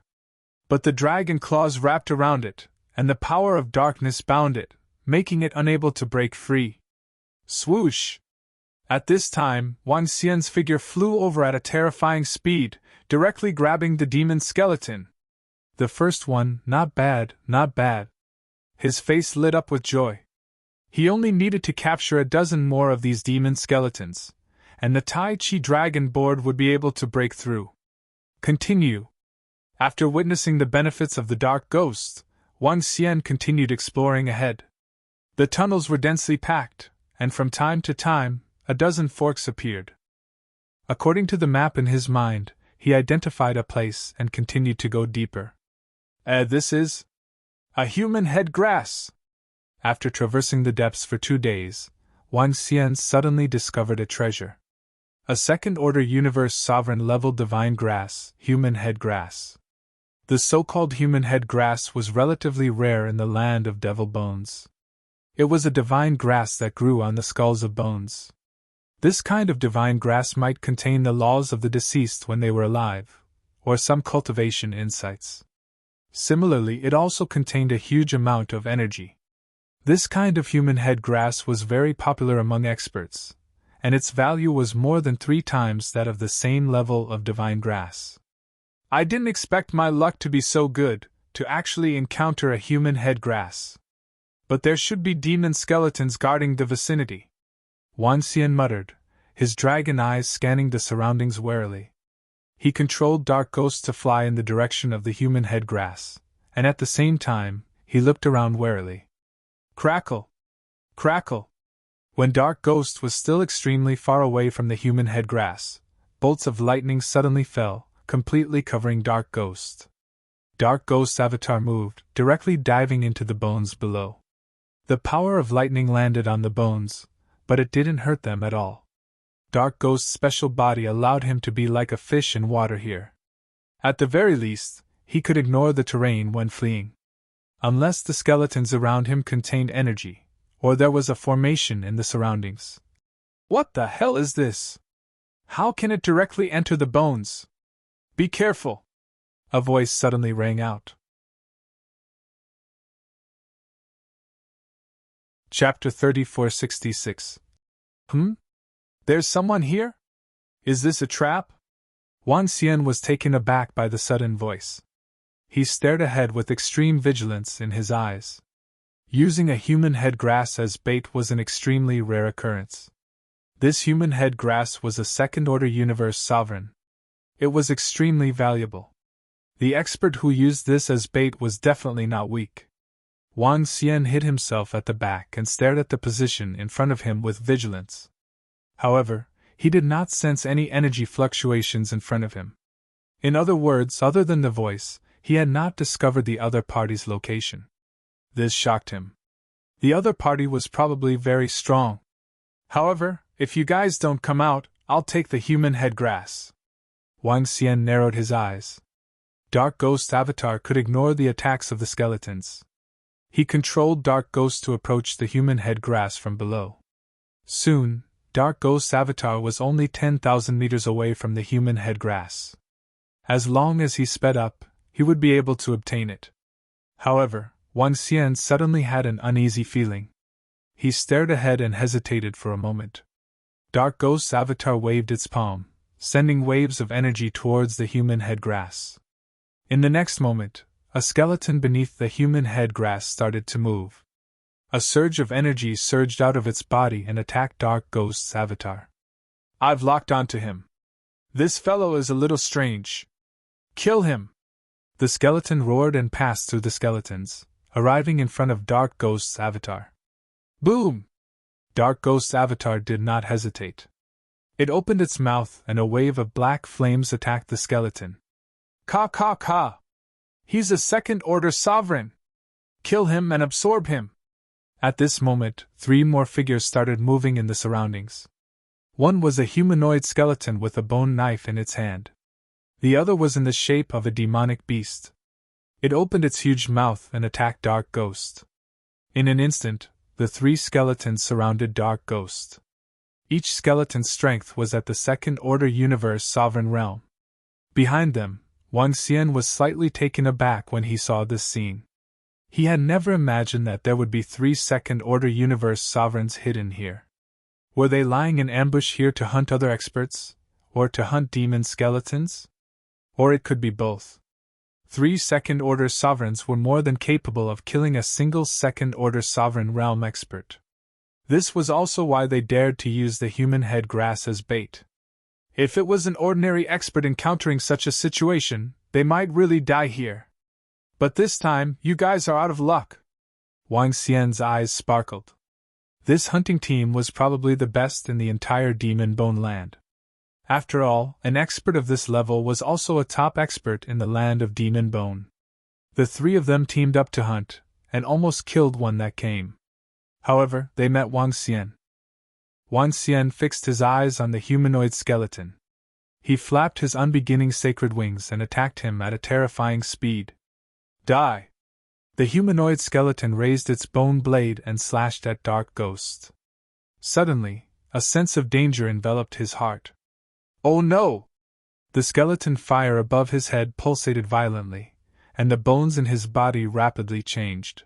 But the dragon claws wrapped around it, and the power of darkness bound it, making it unable to break free. Swoosh! At this time, Wang Xian's figure flew over at a terrifying speed, directly grabbing the demon skeleton. The first one, not bad, not bad. His face lit up with joy. He only needed to capture a dozen more of these demon skeletons, and the Tai Chi Dragon board would be able to break through. Continue. After witnessing the benefits of the dark ghost, Wang Xian continued exploring ahead. The tunnels were densely packed, and from time to time, a dozen forks appeared. According to the map in his mind, he identified a place and continued to go deeper. This is a human head grass. After traversing the depths for 2 days, Wang Xian suddenly discovered a treasure. A second-order universe sovereign level divine grass, human head grass. The so-called human head grass was relatively rare in the land of devil bones. It was a divine grass that grew on the skulls of bones. This kind of divine grass might contain the laws of the deceased when they were alive, or some cultivation insights. Similarly, it also contained a huge amount of energy. This kind of human head grass was very popular among experts, and its value was more than 3 times that of the same level of divine grass. I didn't expect my luck to be so good, to actually encounter a human head grass. But there should be demon skeletons guarding the vicinity. Wang Xian muttered, his dragon eyes scanning the surroundings warily. He controlled dark ghosts to fly in the direction of the human head grass, and at the same time, he looked around warily. Crackle! Crackle! When Dark Ghost was still extremely far away from the human head grass, bolts of lightning suddenly fell, completely covering Dark Ghost. Dark Ghost's avatar moved, directly diving into the bones below. The power of lightning landed on the bones, but it didn't hurt them at all. Dark Ghost's special body allowed him to be like a fish in water here. At the very least, he could ignore the terrain when fleeing. Unless the skeletons around him contained energy, or there was a formation in the surroundings. What the hell is this? How can it directly enter the bones? Be careful! A voice suddenly rang out. Chapter 3466. There's someone here? Is this a trap? Wang Xian was taken aback by the sudden voice. He stared ahead with extreme vigilance in his eyes. Using a human head grass as bait was an extremely rare occurrence. This human head grass was a second-order universe sovereign. It was extremely valuable. The expert who used this as bait was definitely not weak. Wang Xian hid himself at the back and stared at the position in front of him with vigilance. However, he did not sense any energy fluctuations in front of him. In other words, other than the voice, he had not discovered the other party's location. This shocked him. The other party was probably very strong. However, if you guys don't come out, I'll take the human head grass. Wang Xian narrowed his eyes. Dark Ghost's avatar could ignore the attacks of the skeletons. He controlled Dark Ghost to approach the human head grass from below. Soon, Dark Ghost's avatar was only 10,000 meters away from the human head grass. As long as he sped up, he would be able to obtain it. However, Wang Xian suddenly had an uneasy feeling. He stared ahead and hesitated for a moment. Dark Ghost's avatar waved its palm, sending waves of energy towards the human head grass. In the next moment, a skeleton beneath the human head grass started to move. A surge of energy surged out of its body and attacked Dark Ghost's avatar. I've locked onto him. This fellow is a little strange. Kill him! The skeleton roared and passed through the skeletons, arriving in front of Dark Ghost's avatar. Boom! Dark Ghost's avatar did not hesitate. It opened its mouth and a wave of black flames attacked the skeleton. Ka ka ka! He's a second-order sovereign! Kill him and absorb him! At this moment, 3 more figures started moving in the surroundings. One was a humanoid skeleton with a bone knife in its hand. The other was in the shape of a demonic beast. It opened its huge mouth and attacked Dark Ghost. In an instant, the 3 skeletons surrounded Dark Ghost. Each skeleton's strength was at the second-order universe sovereign realm. Behind them, Wang Xian was slightly taken aback when he saw this scene. He had never imagined that there would be 3 second-order universe sovereigns hidden here. Were they lying in ambush here to hunt other experts, or to hunt demon skeletons? Or it could be both. 3 second-order sovereigns were more than capable of killing a single second-order sovereign realm expert. This was also why they dared to use the human head grass as bait. If it was an ordinary expert encountering such a situation, they might really die here. But this time, you guys are out of luck. Wang Xian's eyes sparkled. This hunting team was probably the best in the entire Demon Bone land. After all, an expert of this level was also a top expert in the land of Demon Bone. The three of them teamed up to hunt, and almost killed one that came. However, they met Wang Xian. Wang Xian fixed his eyes on the humanoid skeleton. He flapped his unbeginning sacred wings and attacked him at a terrifying speed. Die! The humanoid skeleton raised its bone blade and slashed at Dark Ghost. Suddenly, a sense of danger enveloped his heart. Oh no! The skeleton fire above his head pulsated violently, and the bones in his body rapidly changed.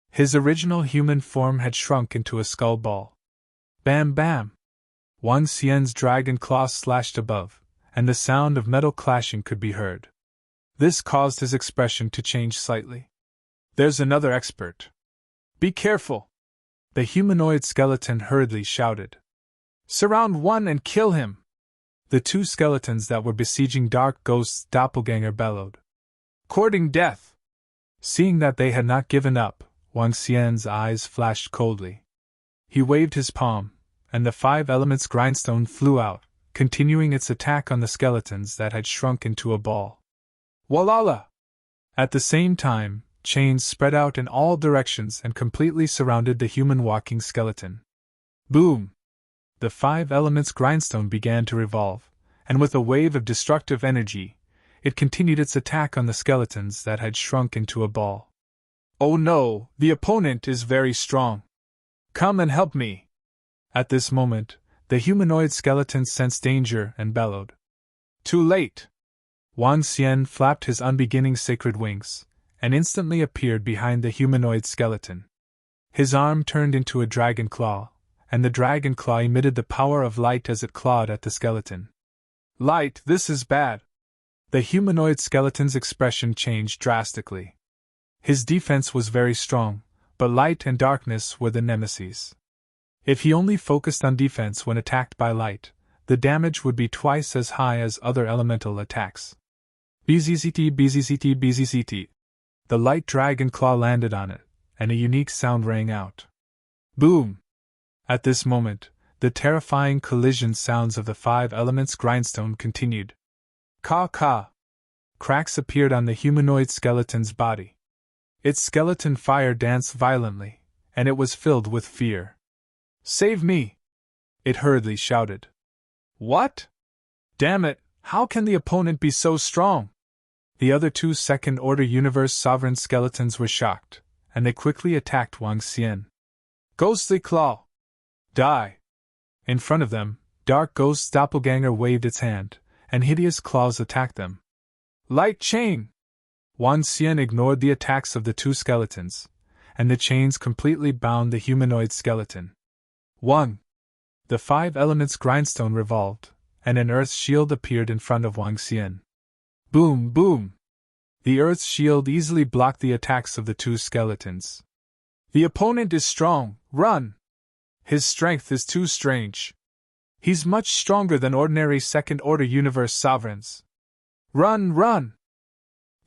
His original human form had shrunk into a skull ball. Bam bam! Wang Xian's dragon claws slashed above, and the sound of metal clashing could be heard. This caused his expression to change slightly. There's another expert. Be careful! The humanoid skeleton hurriedly shouted. Surround one and kill him! The two skeletons that were besieging Dark Ghost's doppelganger bellowed. Courting death! Seeing that they had not given up, Wang Xian's eyes flashed coldly. He waved his palm, and the 5 elements grindstone flew out, continuing its attack on the skeletons that had shrunk into a ball. Walala! At the same time, chains spread out in all directions and completely surrounded the human walking skeleton. Boom! The 5 elements grindstone began to revolve, and with a wave of destructive energy, it continued its attack on the skeletons that had shrunk into a ball. Oh no, the opponent is very strong. Come and help me! At this moment, the humanoid skeleton sensed danger and bellowed. Too late! Wang Xian flapped his unbeginning sacred wings, and instantly appeared behind the humanoid skeleton. His arm turned into a dragon claw, and the dragon claw emitted the power of light as it clawed at the skeleton. Light, this is bad! The humanoid skeleton's expression changed drastically. His defense was very strong, but light and darkness were the nemesis. If he only focused on defense when attacked by light, the damage would be twice as high as other elemental attacks. BZZT, BZZT, BZZT. The light dragon claw landed on it, and a unique sound rang out. Boom! At this moment, the terrifying collision sounds of the 5 elements grindstone continued. Ka! Cracks appeared on the humanoid skeleton's body. Its skeleton fire danced violently, and it was filled with fear. Save me! It hurriedly shouted. What? Damn it, how can the opponent be so strong? The other 2 second-order universe sovereign skeletons were shocked, and they quickly attacked Wang Xian. Ghostly Claw! Die! In front of them, Dark Ghost's doppelganger waved its hand, and hideous claws attacked them. Light Chain! Wang Xian ignored the attacks of the 2 skeletons, and the chains completely bound the humanoid skeleton. 1. The 5 elements grindstone revolved, and an earth shield appeared in front of Wang Xian. Boom, boom! The earth's shield easily blocked the attacks of the 2 skeletons. The opponent is strong, run! His strength is too strange. He's much stronger than ordinary second-order universe sovereigns. Run!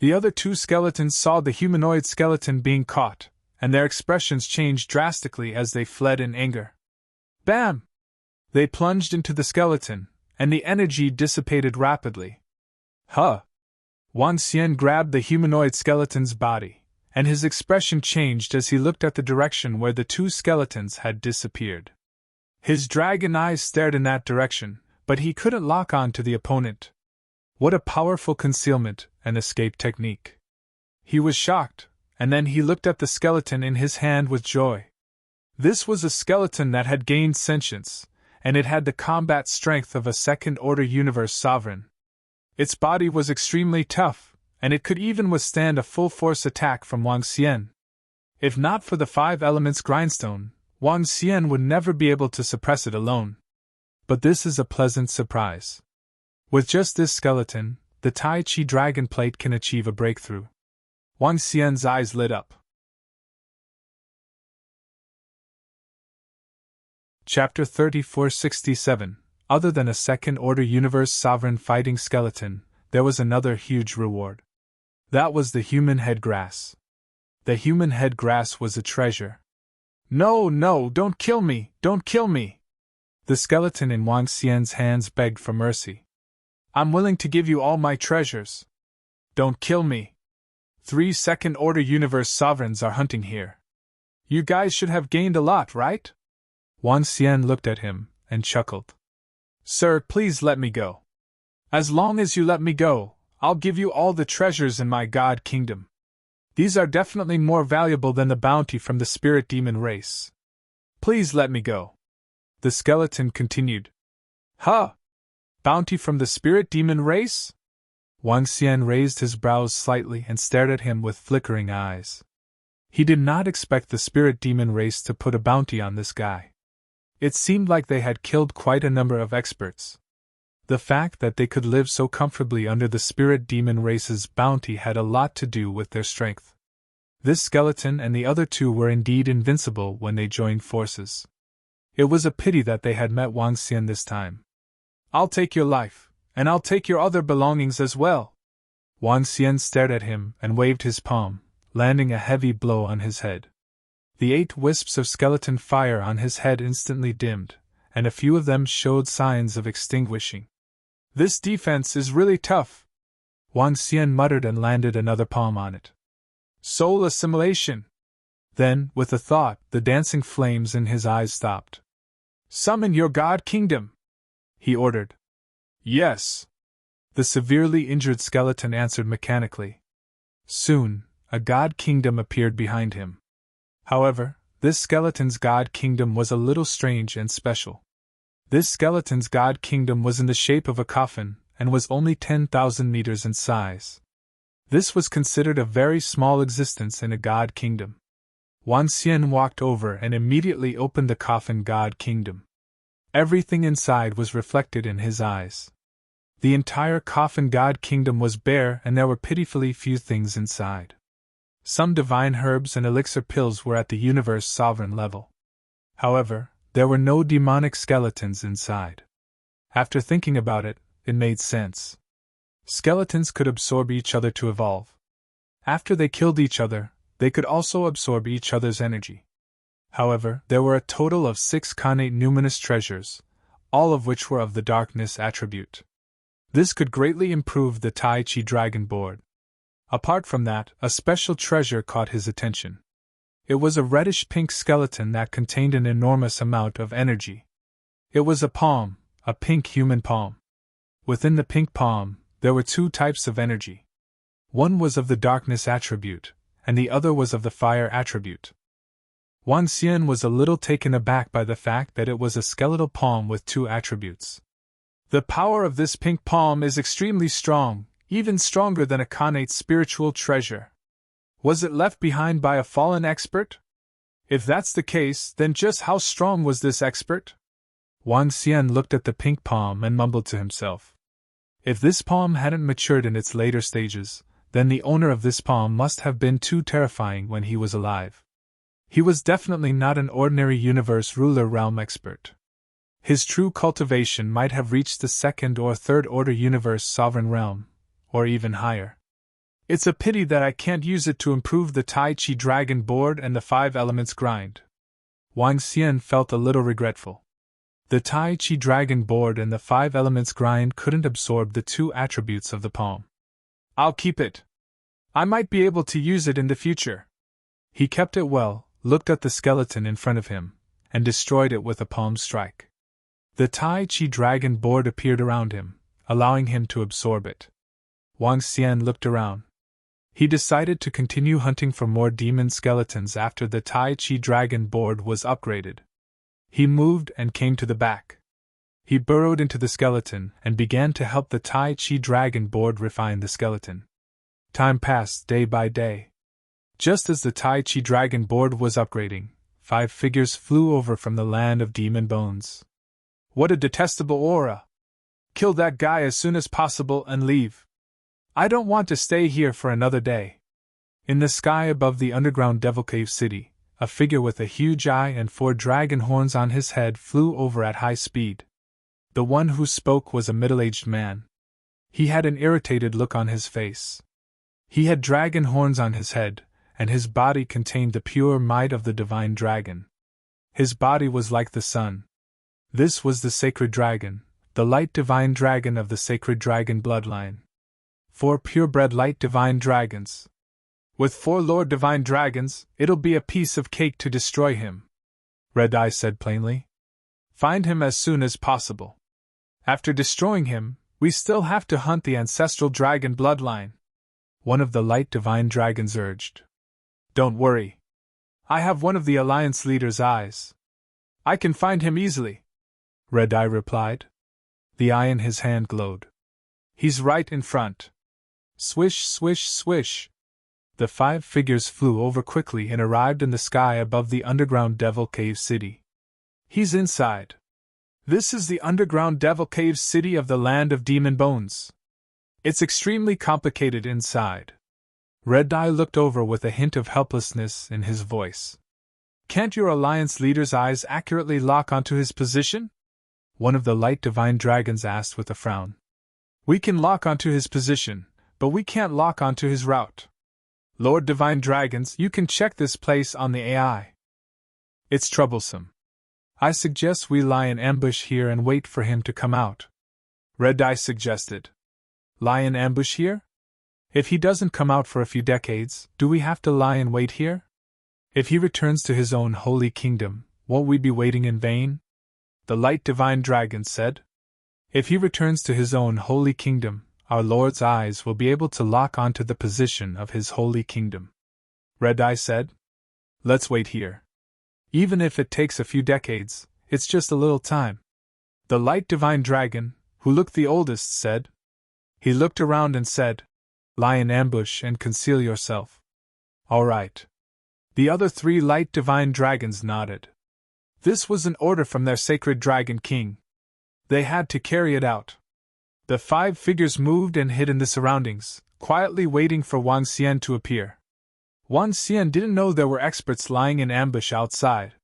The other 2 skeletons saw the humanoid skeleton being caught, and their expressions changed drastically as they fled in anger. Bam! They plunged into the skeleton, and the energy dissipated rapidly. Huh! Wang Xian grabbed the humanoid skeleton's body, and his expression changed as he looked at the direction where the 2 skeletons had disappeared. His dragon eyes stared in that direction, but he couldn't lock on to the opponent. What a powerful concealment and escape technique! He was shocked, and then he looked at the skeleton in his hand with joy. This was a skeleton that had gained sentience, and it had the combat strength of a second-order universe sovereign. Its body was extremely tough, and it could even withstand a full-force attack from Wang Xian. If not for the 5 elements grindstone, Wang Xian would never be able to suppress it alone. But this is a pleasant surprise. With just this skeleton, the Tai Chi Dragon Plate can achieve a breakthrough. Wang Xian's eyes lit up. Chapter 3467, Other than a second-order universe sovereign fighting skeleton, there was another huge reward. That was the human head grass. The human head grass was a treasure. No, no, don't kill me, don't kill me! The skeleton in Wang Xian's hands begged for mercy. I'm willing to give you all my treasures. Don't kill me. 3 second-order universe sovereigns are hunting here. You guys should have gained a lot, right? Wang Xian looked at him and chuckled. Sir, please let me go. As long as you let me go, I'll give you all the treasures in my god kingdom. These are definitely more valuable than the bounty from the spirit demon race. Please let me go. The skeleton continued. Huh? Bounty from the spirit demon race? Wang Xian raised his brows slightly and stared at him with flickering eyes. He did not expect the spirit demon race to put a bounty on this guy. It seemed like they had killed quite a number of experts. The fact that they could live so comfortably under the spirit demon race's bounty had a lot to do with their strength. This skeleton and the other two were indeed invincible when they joined forces. It was a pity that they had met Wang Xian this time. I'll take your life, and I'll take your other belongings as well. Wang Xian stared at him and waved his palm, landing a heavy blow on his head. The 8 wisps of skeleton fire on his head instantly dimmed, and a few of them showed signs of extinguishing. This defense is really tough. Wang Xian muttered and landed another palm on it. Soul assimilation. Then, with a thought, the dancing flames in his eyes stopped. Summon your god kingdom, he ordered. Yes. The severely injured skeleton answered mechanically. Soon, a god kingdom appeared behind him. However, this skeleton's god kingdom was a little strange and special. This skeleton's god kingdom was in the shape of a coffin and was only 10,000 meters in size. This was considered a very small existence in a god kingdom. Wang Xian walked over and immediately opened the coffin god kingdom. Everything inside was reflected in his eyes. The entire coffin god kingdom was bare and there were pitifully few things inside. Some divine herbs and elixir pills were at the universe sovereign level. However, there were no demonic skeletons inside. After thinking about it, it made sense. Skeletons could absorb each other to evolve. After they killed each other, they could also absorb each other's energy. However, there were a total of 6 connate numinous treasures, all of which were of the darkness attribute. This could greatly improve the Tai Chi Dragon board. Apart from that, a special treasure caught his attention. It was a reddish-pink skeleton that contained an enormous amount of energy. It was a palm, a pink human palm. Within the pink palm, there were 2 types of energy. One was of the darkness attribute, and the other was of the fire attribute. Wang Xian was a little taken aback by the fact that it was a skeletal palm with 2 attributes. The power of this pink palm is extremely strong, even stronger than a connate spiritual treasure. Was it left behind by a fallen expert? If that's the case, then just how strong was this expert? Wang Xian looked at the pink palm and mumbled to himself. If this palm hadn't matured in its later stages, then the owner of this palm must have been too terrifying when he was alive. He was definitely not an ordinary universe ruler realm expert. His true cultivation might have reached the 2nd or 3rd order universe sovereign realm, or even higher. It's a pity that I can't use it to improve the Tai Chi Dragon board and the 5 elements grind. Wang Xian felt a little regretful. The Tai Chi Dragon board and the 5 elements grind couldn't absorb the 2 attributes of the palm. I'll keep it. I might be able to use it in the future. He kept it well, looked at the skeleton in front of him, and destroyed it with a palm strike. The Tai Chi Dragon board appeared around him, allowing him to absorb it. Wang Xian looked around. He decided to continue hunting for more demon skeletons after the Tai Chi Dragon board was upgraded. He moved and came to the back. He burrowed into the skeleton and began to help the Tai Chi Dragon board refine the skeleton. Time passed day by day. Just as the Tai Chi Dragon board was upgrading, 5 figures flew over from the land of demon bones. What a detestable aura! Kill that guy as soon as possible and leave. I don't want to stay here for another day. In the sky above the underground Devil Cave City, a figure with a huge eye and 4 dragon horns on his head flew over at high speed. The one who spoke was a middle-aged man. He had an irritated look on his face. He had dragon horns on his head, and his body contained the pure might of the divine dragon. His body was like the sun. This was the sacred dragon, the light divine dragon of the sacred dragon bloodline. 4 purebred light divine dragons. With 4 Lord divine dragons, it'll be a piece of cake to destroy him, Red Eye said plainly. Find him as soon as possible. After destroying him, we still have to hunt the ancestral dragon bloodline, one of the light divine dragons urged. Don't worry. I have one of the Alliance leader's eyes. I can find him easily, Red Eye replied. The eye in his hand glowed. He's right in front. Swish, swish, swish. The 5 figures flew over quickly and arrived in the sky above the underground Devil Cave City. He's inside. This is the underground Devil Cave City of the Land of Demon Bones. It's extremely complicated inside. Red Eye looked over with a hint of helplessness in his voice. Can't your Alliance leader's eyes accurately lock onto his position? One of the light divine dragons asked with a frown. We can lock onto his position, but we can't lock onto his route. Lord Divine Dragons, you can check this place on the AI. It's troublesome. I suggest we lie in ambush here and wait for him to come out, Red Eye suggested. Lie in ambush here? If he doesn't come out for a few decades, do we have to lie and wait here? If he returns to his own holy kingdom, won't we be waiting in vain? The light divine dragon said. If he returns to his own holy kingdom, our Lord's eyes will be able to lock onto the position of his holy kingdom, Red Eye said. Let's wait here. Even if it takes a few decades, it's just a little time. The light divine dragon, who looked the oldest, said. He looked around and said, Lie in ambush and conceal yourself. All right. The other 3 light divine dragons nodded. This was an order from their sacred dragon king. They had to carry it out. The 5 figures moved and hid in the surroundings, quietly waiting for Wang Xian to appear. Wang Xian didn't know there were experts lying in ambush outside.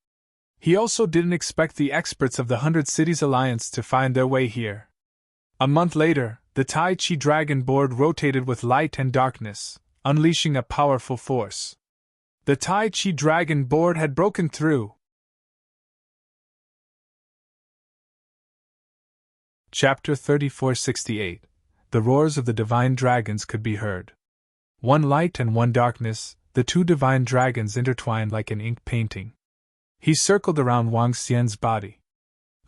He also didn't expect the experts of the 100 Cities Alliance to find their way here. A month later, the Tai Chi Dragon board rotated with light and darkness, unleashing a powerful force. The Tai Chi Dragon board had broken through. Chapter 3468. The roars of the divine dragons could be heard. 1 light and 1 darkness, the 2 divine dragons intertwined like an ink painting. He circled around Wang Xian's body.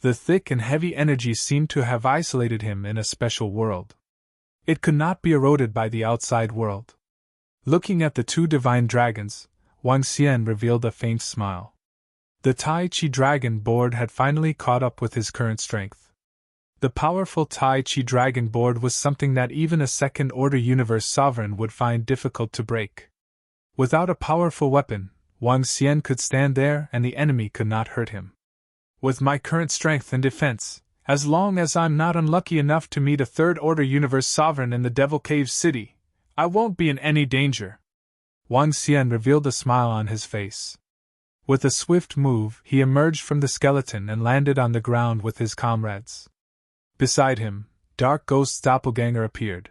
The thick and heavy energy seemed to have isolated him in a special world. It could not be eroded by the outside world. Looking at the 2 divine dragons, Wang Xian revealed a faint smile. The Tai Chi Dragon board had finally caught up with his current strength. The powerful Tai Chi Dragon board was something that even a second-order universe sovereign would find difficult to break. Without a powerful weapon, Wang Xian could stand there and the enemy could not hurt him. With my current strength and defense, as long as I'm not unlucky enough to meet a third-order universe sovereign in the Devil Cave City, I won't be in any danger. Wang Xian revealed a smile on his face. With a swift move, he emerged from the skeleton and landed on the ground with his comrades. Beside him, Dark Ghost's doppelganger appeared.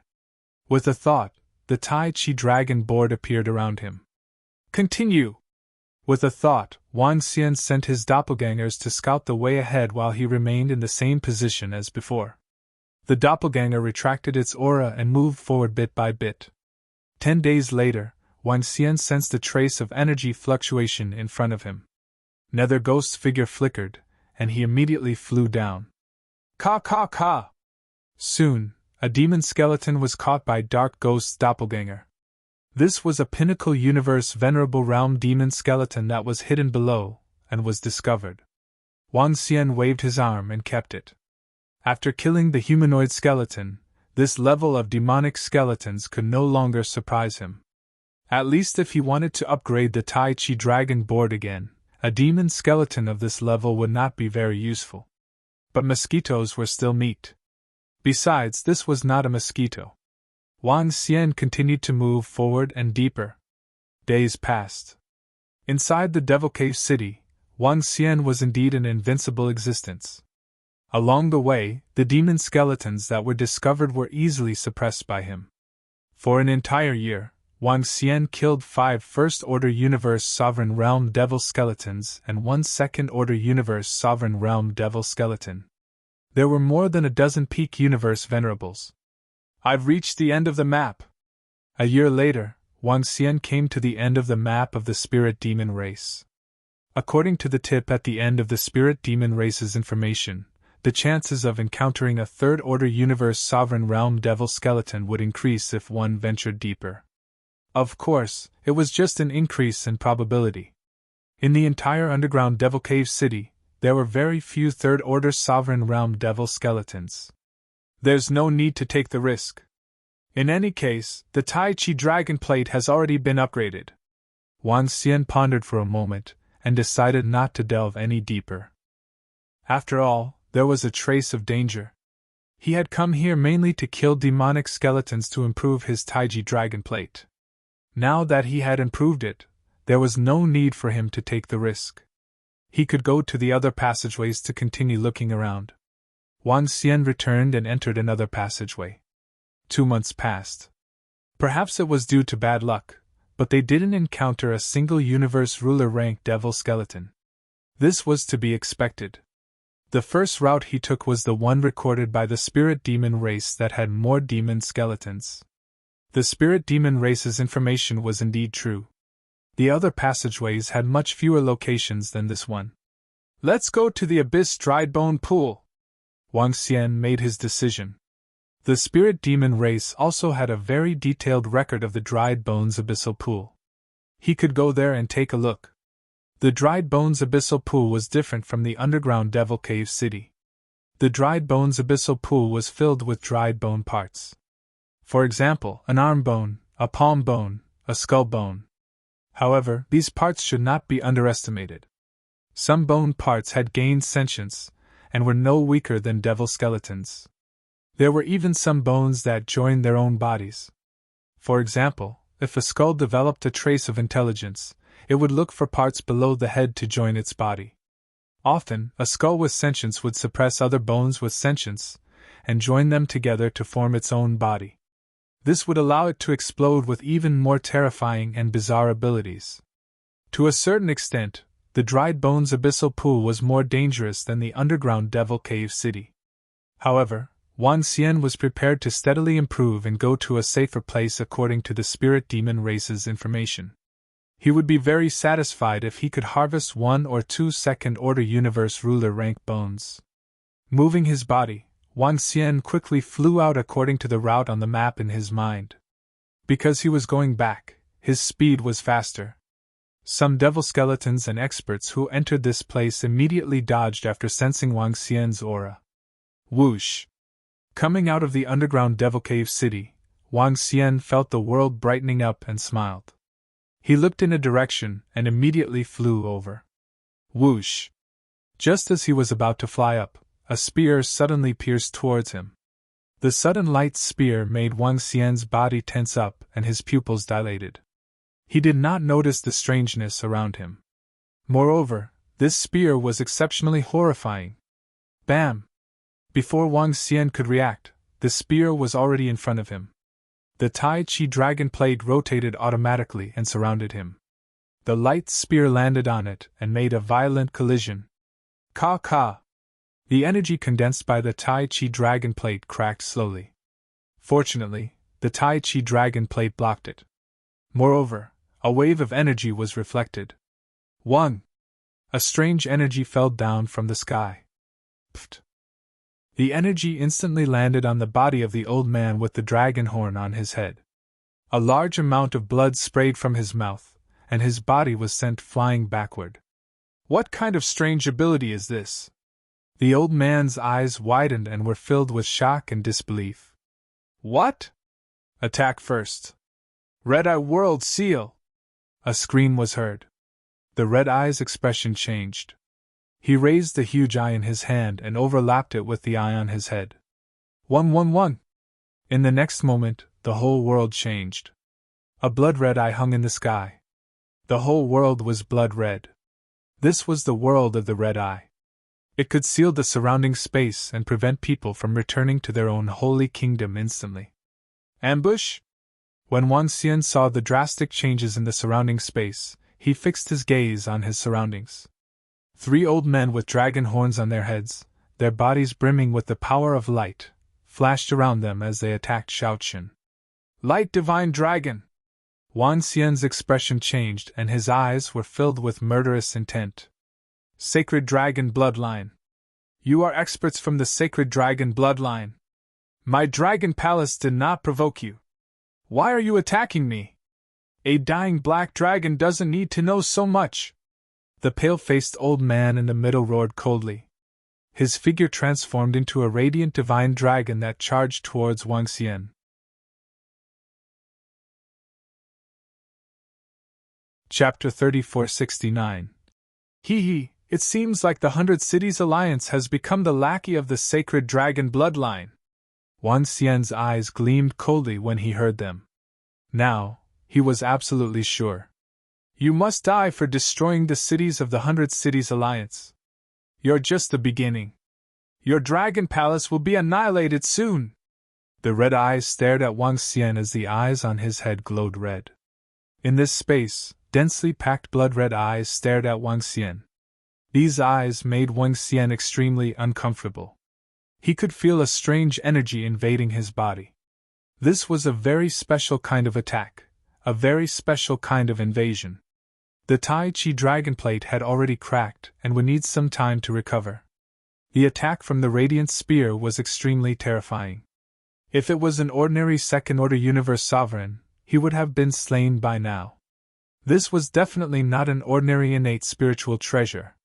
With a thought, the Tai Chi Dragon board appeared around him. Continue! With a thought, Wang Xian sent his doppelgangers to scout the way ahead while he remained in the same position as before. The doppelganger retracted its aura and moved forward bit by bit. 10 days later, Wang Xian sensed a trace of energy fluctuation in front of him. Nether Ghost's figure flickered, and he immediately flew down. Ka ka ka! Soon, a demon skeleton was caught by Dark Ghost's doppelganger. This was a Pinnacle Universe Venerable Realm demon skeleton that was hidden below, and was discovered. Wang Xian waved his arm and kept it. After killing the humanoid skeleton, this level of demonic skeletons could no longer surprise him. At least if he wanted to upgrade the Tai Chi Dragon board again, a demon skeleton of this level would not be very useful. But mosquitoes were still meat. Besides, this was not a mosquito. Wang Xian continued to move forward and deeper. Days passed. Inside the Devil Cave City, Wang Xian was indeed an invincible existence. Along the way, the demon skeletons that were discovered were easily suppressed by him. For an entire year, Wang Xian killed 5 First-Order Universe Sovereign Realm Devil Skeletons and 1 Second-Order Universe Sovereign Realm Devil Skeleton. There were more than a dozen Peak Universe Venerables. I've reached the end of the map. A year later, Wang Xian came to the end of the map of the Spirit Demon race. According to the tip at the end of the Spirit Demon race's information, the chances of encountering a Third-Order Universe Sovereign Realm Devil Skeleton would increase if one ventured deeper. Of course, it was just an increase in probability. In the entire underground Devil Cave City, there were very few Third-Order Sovereign Realm Devil Skeletons. There's no need to take the risk. In any case, the Tai Chi Dragon Plate has already been upgraded. Wang Xian pondered for a moment, and decided not to delve any deeper. After all, there was a trace of danger. He had come here mainly to kill demonic skeletons to improve his Tai Chi Dragon Plate. Now that he had improved it, there was no need for him to take the risk. He could go to the other passageways to continue looking around. Wang Xian returned and entered another passageway. 2 months passed. Perhaps it was due to bad luck, but they didn't encounter a single universe ruler rank devil skeleton. This was to be expected. The first route he took was the one recorded by the Spirit Demon race that had more demon skeletons. The Spirit Demon race's information was indeed true. The other passageways had much fewer locations than this one. Let's go to the Abyss Dried Bone Pool. Wang Xian made his decision. The Spirit Demon race also had a very detailed record of the Dried Bones Abyssal Pool. He could go there and take a look. The Dried Bones Abyssal Pool was different from the underground Devil Cave City. The Dried Bones Abyssal Pool was filled with dried bone parts. For example, an arm bone, a palm bone, a skull bone. However, these parts should not be underestimated. Some bone parts had gained sentience, and were no weaker than devil skeletons. There were even some bones that joined their own bodies. For example, if a skull developed a trace of intelligence, it would look for parts below the head to join its body. Often, a skull with sentience would suppress other bones with sentience, and join them together to form its own body. This would allow it to explode with even more terrifying and bizarre abilities. To a certain extent, the Dried Bones Abyssal Pool was more dangerous than the underground Devil Cave City. However, Wang Xian was prepared to steadily improve and go to a safer place according to the Spirit Demon race's information. He would be very satisfied if he could harvest 1 or 2 Second-Order Universe Ruler rank bones. Moving his body, Wang Xian quickly flew out according to the route on the map in his mind. Because he was going back, his speed was faster. Some devil skeletons and experts who entered this place immediately dodged after sensing Wang Xian's aura. Whoosh! Coming out of the underground Devil Cave City, Wang Xian felt the world brightening up and smiled. He looked in a direction and immediately flew over. Whoosh! Just as he was about to fly up, a spear suddenly pierced towards him. The sudden light spear made Wang Xian's body tense up and his pupils dilated. He did not notice the strangeness around him. Moreover, this spear was exceptionally horrifying. Bam! Before Wang Xian could react, the spear was already in front of him. The Tai Chi Dragon Plate rotated automatically and surrounded him. The light spear landed on it and made a violent collision. Ka! The energy condensed by the Tai Chi Dragon Plate cracked slowly. Fortunately, the Tai Chi Dragon Plate blocked it. Moreover, a wave of energy was reflected. 1. A strange energy fell down from the sky. Pfft. The energy instantly landed on the body of the old man with the dragon horn on his head. A large amount of blood sprayed from his mouth, and his body was sent flying backward. What kind of strange ability is this? The old man's eyes widened and were filled with shock and disbelief. What? Attack first. Red Eye World Seal! A scream was heard. The red eye's expression changed. He raised the huge eye in his hand and overlapped it with the eye on his head. 111! In the next moment, the whole world changed. A blood-red eye hung in the sky. The whole world was blood-red. This was the world of the red eye. It could seal the surrounding space and prevent people from returning to their own holy kingdom instantly. Ambush? When Wang Xian saw the drastic changes in the surrounding space, he fixed his gaze on his surroundings. 3 old men with dragon horns on their heads, their bodies brimming with the power of light, flashed around them as they attacked Shaoxin. Light Divine Dragon! Wang Xian's expression changed and his eyes were filled with murderous intent. Sacred Dragon Bloodline. You are experts from the Sacred Dragon Bloodline. My dragon palace did not provoke you. Why are you attacking me? A dying black dragon doesn't need to know so much. The pale-faced old man in the middle roared coldly. His figure transformed into a radiant divine dragon that charged towards Wang Xian. Chapter 3469. Hee, it seems like the 100 Cities Alliance has become the lackey of the Sacred Dragon Bloodline. Wang Xian's eyes gleamed coldly when he heard them. Now, he was absolutely sure. You must die for destroying the cities of the 100 Cities Alliance. You're just the beginning. Your dragon palace will be annihilated soon. The red eyes stared at Wang Xian as the eyes on his head glowed red. In this space, densely packed blood-red eyes stared at Wang Xian. These eyes made Wang Xian extremely uncomfortable. He could feel a strange energy invading his body. This was a very special kind of attack, a very special kind of invasion. The Tai Chi Dragon Plate had already cracked and would need some time to recover. The attack from the Radiant Spear was extremely terrifying. If it was an ordinary second-order universe sovereign, he would have been slain by now. This was definitely not an ordinary innate spiritual treasure.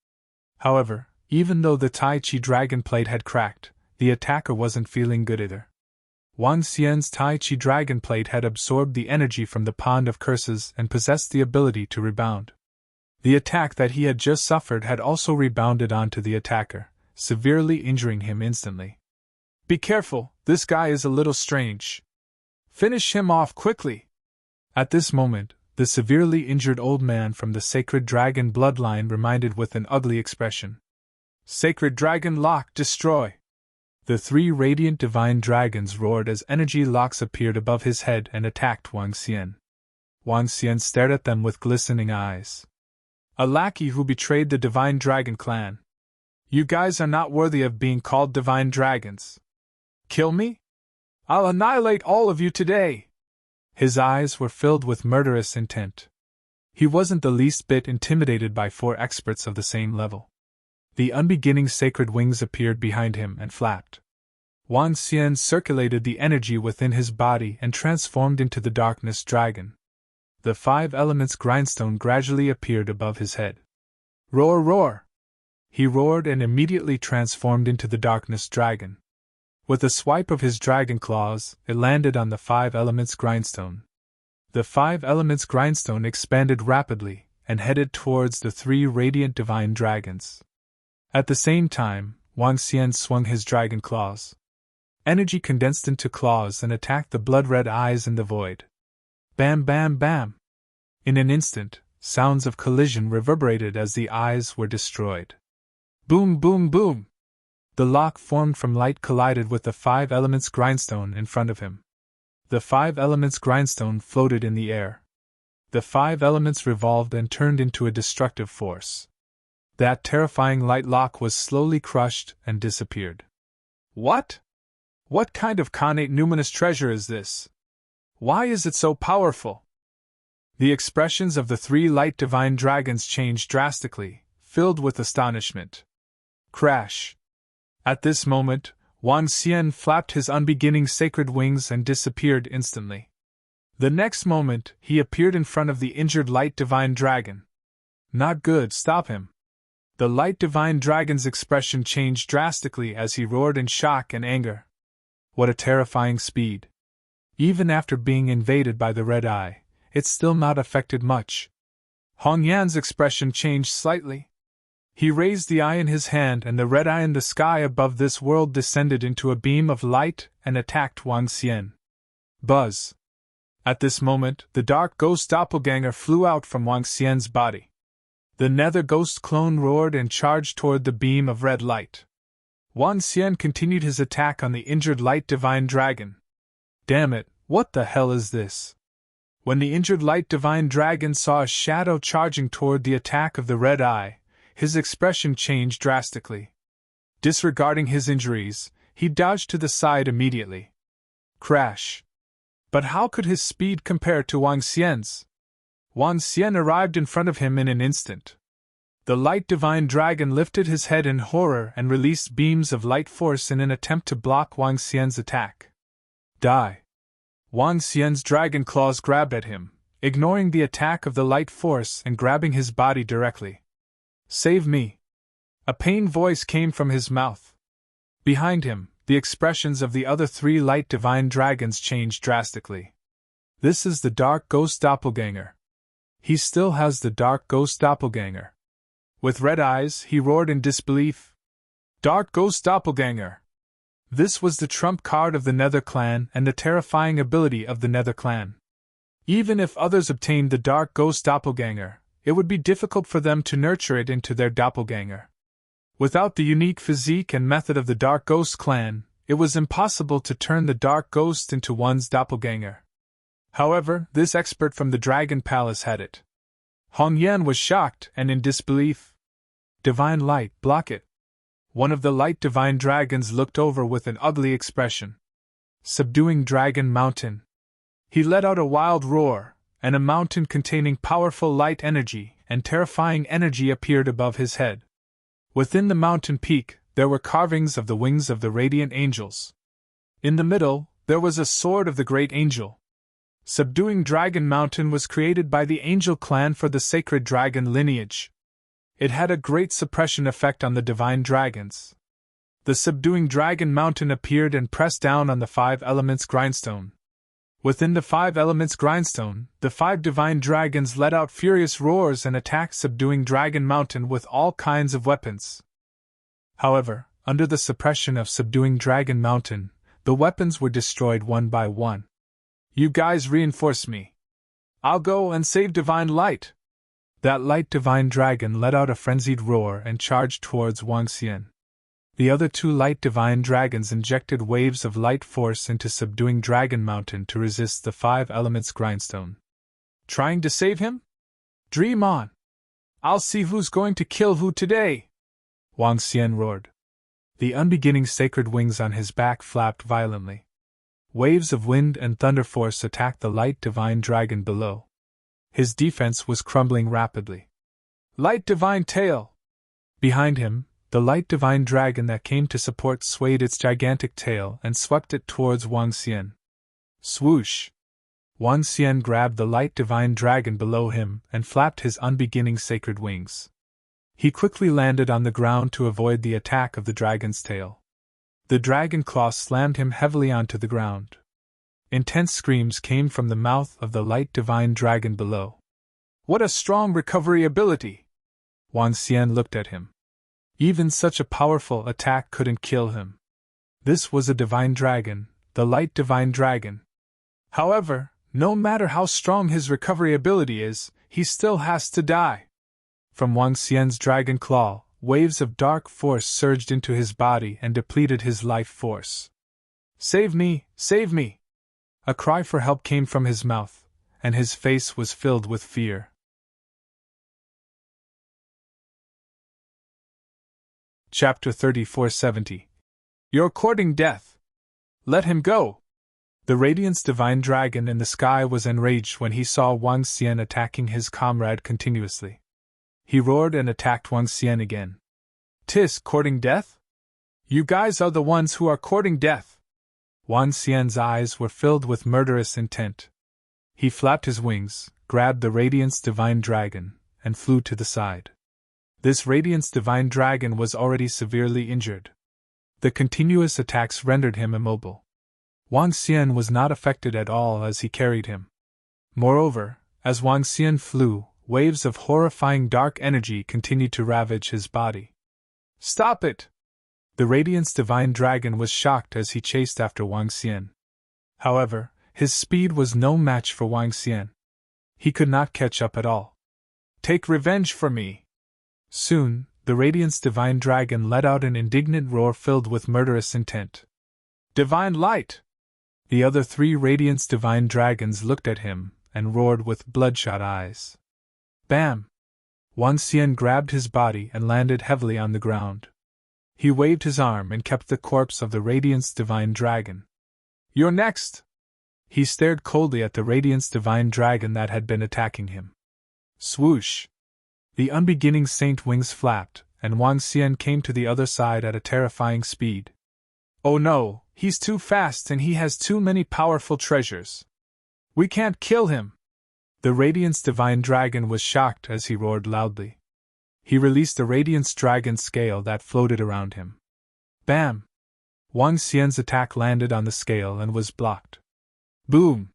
However, even though the Tai Chi Dragon Plate had cracked, the attacker wasn't feeling good either. Wang Xian's Tai Chi Dragon Plate had absorbed the energy from the Pond of Curses and possessed the ability to rebound. The attack that he had just suffered had also rebounded onto the attacker, severely injuring him instantly. Be careful, this guy is a little strange. Finish him off quickly. At this moment, the severely injured old man from the Sacred Dragon Bloodline reminded with an ugly expression. Sacred Dragon Lock, destroy! The 3 radiant divine dragons roared as energy locks appeared above his head and attacked Wang Xian. Wang Xian stared at them with glistening eyes. A lackey who betrayed the Divine Dragon clan. You guys are not worthy of being called divine dragons. Kill me? I'll annihilate all of you today! His eyes were filled with murderous intent. He wasn't the least bit intimidated by 4 experts of the same level. The unbeginning sacred wings appeared behind him and flapped. Wang Xian circulated the energy within his body and transformed into the Darkness Dragon. The 5 elements grindstone gradually appeared above his head. Roar, roar! He roared and immediately transformed into the Darkness Dragon. With a swipe of his dragon claws, it landed on the 5 elements grindstone. The 5 elements grindstone expanded rapidly and headed towards the 3 radiant divine dragons. At the same time, Wang Xian swung his dragon claws. Energy condensed into claws and attacked the blood-red eyes in the void. Bam, bam, bam! In an instant, sounds of collision reverberated as the eyes were destroyed. Boom, boom, boom! The lock formed from light collided with the 5 elements grindstone in front of him. The 5 elements grindstone floated in the air. The 5 elements revolved and turned into a destructive force. That terrifying light lock was slowly crushed and disappeared. What? What kind of connate numinous treasure is this? Why is it so powerful? The expressions of the 3 light divine dragons changed drastically, filled with astonishment. Crash! At this moment, Wang Xian flapped his unbeginning sacred wings and disappeared instantly. The next moment, he appeared in front of the injured light divine dragon. Not good, stop him! The light divine dragon's expression changed drastically as he roared in shock and anger. What a terrifying speed! Even after being invaded by the red eye, it still not affected much. Hong Yan's expression changed slightly. He raised the eye in his hand and the red eye in the sky above this world descended into a beam of light and attacked Wang Xian. Buzz! At this moment, the dark ghost doppelganger flew out from Wang Xian's body. The nether ghost clone roared and charged toward the beam of red light. Wang Xian continued his attack on the injured light divine dragon. Damn it, what the hell is this? When the injured light divine dragon saw a shadow charging toward the attack of the red eye, his expression changed drastically. Disregarding his injuries, he dodged to the side immediately. Crash! But how could his speed compare to Wang Xian's? Wang Xian arrived in front of him in an instant. The light divine dragon lifted his head in horror and released beams of light force in an attempt to block Wang Xian's attack. Die! Wang Xian's dragon claws grabbed at him, ignoring the attack of the light force and grabbing his body directly. Save me! A pained voice came from his mouth. Behind him, the expressions of the other three light divine dragons changed drastically. This is the dark ghost doppelganger. He still has the dark ghost doppelganger. With red eyes, he roared in disbelief. Dark ghost doppelganger! This was the trump card of the Nether clan and the terrifying ability of the Nether clan. Even if others obtained the dark ghost doppelganger, it would be difficult for them to nurture it into their doppelganger. Without the unique physique and method of the Dark Ghost clan, it was impossible to turn the Dark Ghost into one's doppelganger. However, this expert from the Dragon Palace had it. Hong Yan was shocked and in disbelief. Divine light, block it. One of the light divine dragons looked over with an ugly expression. Subduing Dragon Mountain. He let out a wild roar, and a mountain containing powerful light energy and terrifying energy appeared above his head. Within the mountain peak, there were carvings of the wings of the radiant angels. In the middle, there was a sword of the great angel. Subduing Dragon Mountain was created by the angel clan for the sacred dragon lineage. It had a great suppression effect on the divine dragons. The subduing Dragon Mountain appeared and pressed down on the 5 elements grindstone. Within the 5 elements grindstone, the 5 divine dragons let out furious roars and attacked subduing Dragon Mountain with all kinds of weapons. However, under the suppression of subduing Dragon Mountain, the weapons were destroyed one by one. You guys reinforce me. I'll go and save divine light. That light divine dragon let out a frenzied roar and charged towards Wang Xian. The other 2 light divine dragons injected waves of light force into subduing Dragon Mountain to resist the 5 elements grindstone. Trying to save him? Dream on! I'll see who's going to kill who today! Wang Xian roared. The unbeginning sacred wings on his back flapped violently. Waves of wind and thunder force attacked the light divine dragon below. His defense was crumbling rapidly. Light divine tail! Behind him, the light divine dragon that came to support swayed its gigantic tail and swept it towards Wang Xian. Swoosh! Wang Xian grabbed the light divine dragon below him and flapped his unbeginning sacred wings. He quickly landed on the ground to avoid the attack of the dragon's tail. The dragon claw slammed him heavily onto the ground. Intense screams came from the mouth of the light divine dragon below. What a strong recovery ability! Wang Xian looked at him. Even such a powerful attack couldn't kill him. This was a divine dragon, the light divine dragon. However, no matter how strong his recovery ability is, he still has to die. From Wang Xian's dragon claw, waves of dark force surged into his body and depleted his life force. Save me! Save me! A cry for help came from his mouth, and his face was filled with fear. Chapter 3470. You're courting death. Let him go! The Radiance Divine Dragon in the sky was enraged when he saw Wang Xian attacking his comrade continuously. He roared and attacked Wang Xian again. Tis courting death? You guys are the ones who are courting death! Wang Xian's eyes were filled with murderous intent. He flapped his wings, grabbed the Radiance Divine Dragon, and flew to the side. This Radiance Divine Dragon was already severely injured. The continuous attacks rendered him immobile. Wang Xian was not affected at all as he carried him. Moreover, as Wang Xian flew, waves of horrifying dark energy continued to ravage his body. Stop it! The Radiance Divine Dragon was shocked as he chased after Wang Xian. However, his speed was no match for Wang Xian. He could not catch up at all. Take revenge for me! Soon, the Radiant's divine dragon let out an indignant roar filled with murderous intent. Divine light! The other 3 Radiant's divine dragons looked at him and roared with bloodshot eyes. Bam! Wang Xian grabbed his body and landed heavily on the ground. He waved his arm and kept the corpse of the Radiant's divine dragon. You're next! He stared coldly at the Radiant's divine dragon that had been attacking him. Swoosh! The unbeginning saint wings flapped, and Wang Xian came to the other side at a terrifying speed. Oh no, he's too fast and he has too many powerful treasures. We can't kill him! The Radiant's divine dragon was shocked as he roared loudly. He released the Radiant's dragon scale that floated around him. Bam! Wang Xian's attack landed on the scale and was blocked. Boom!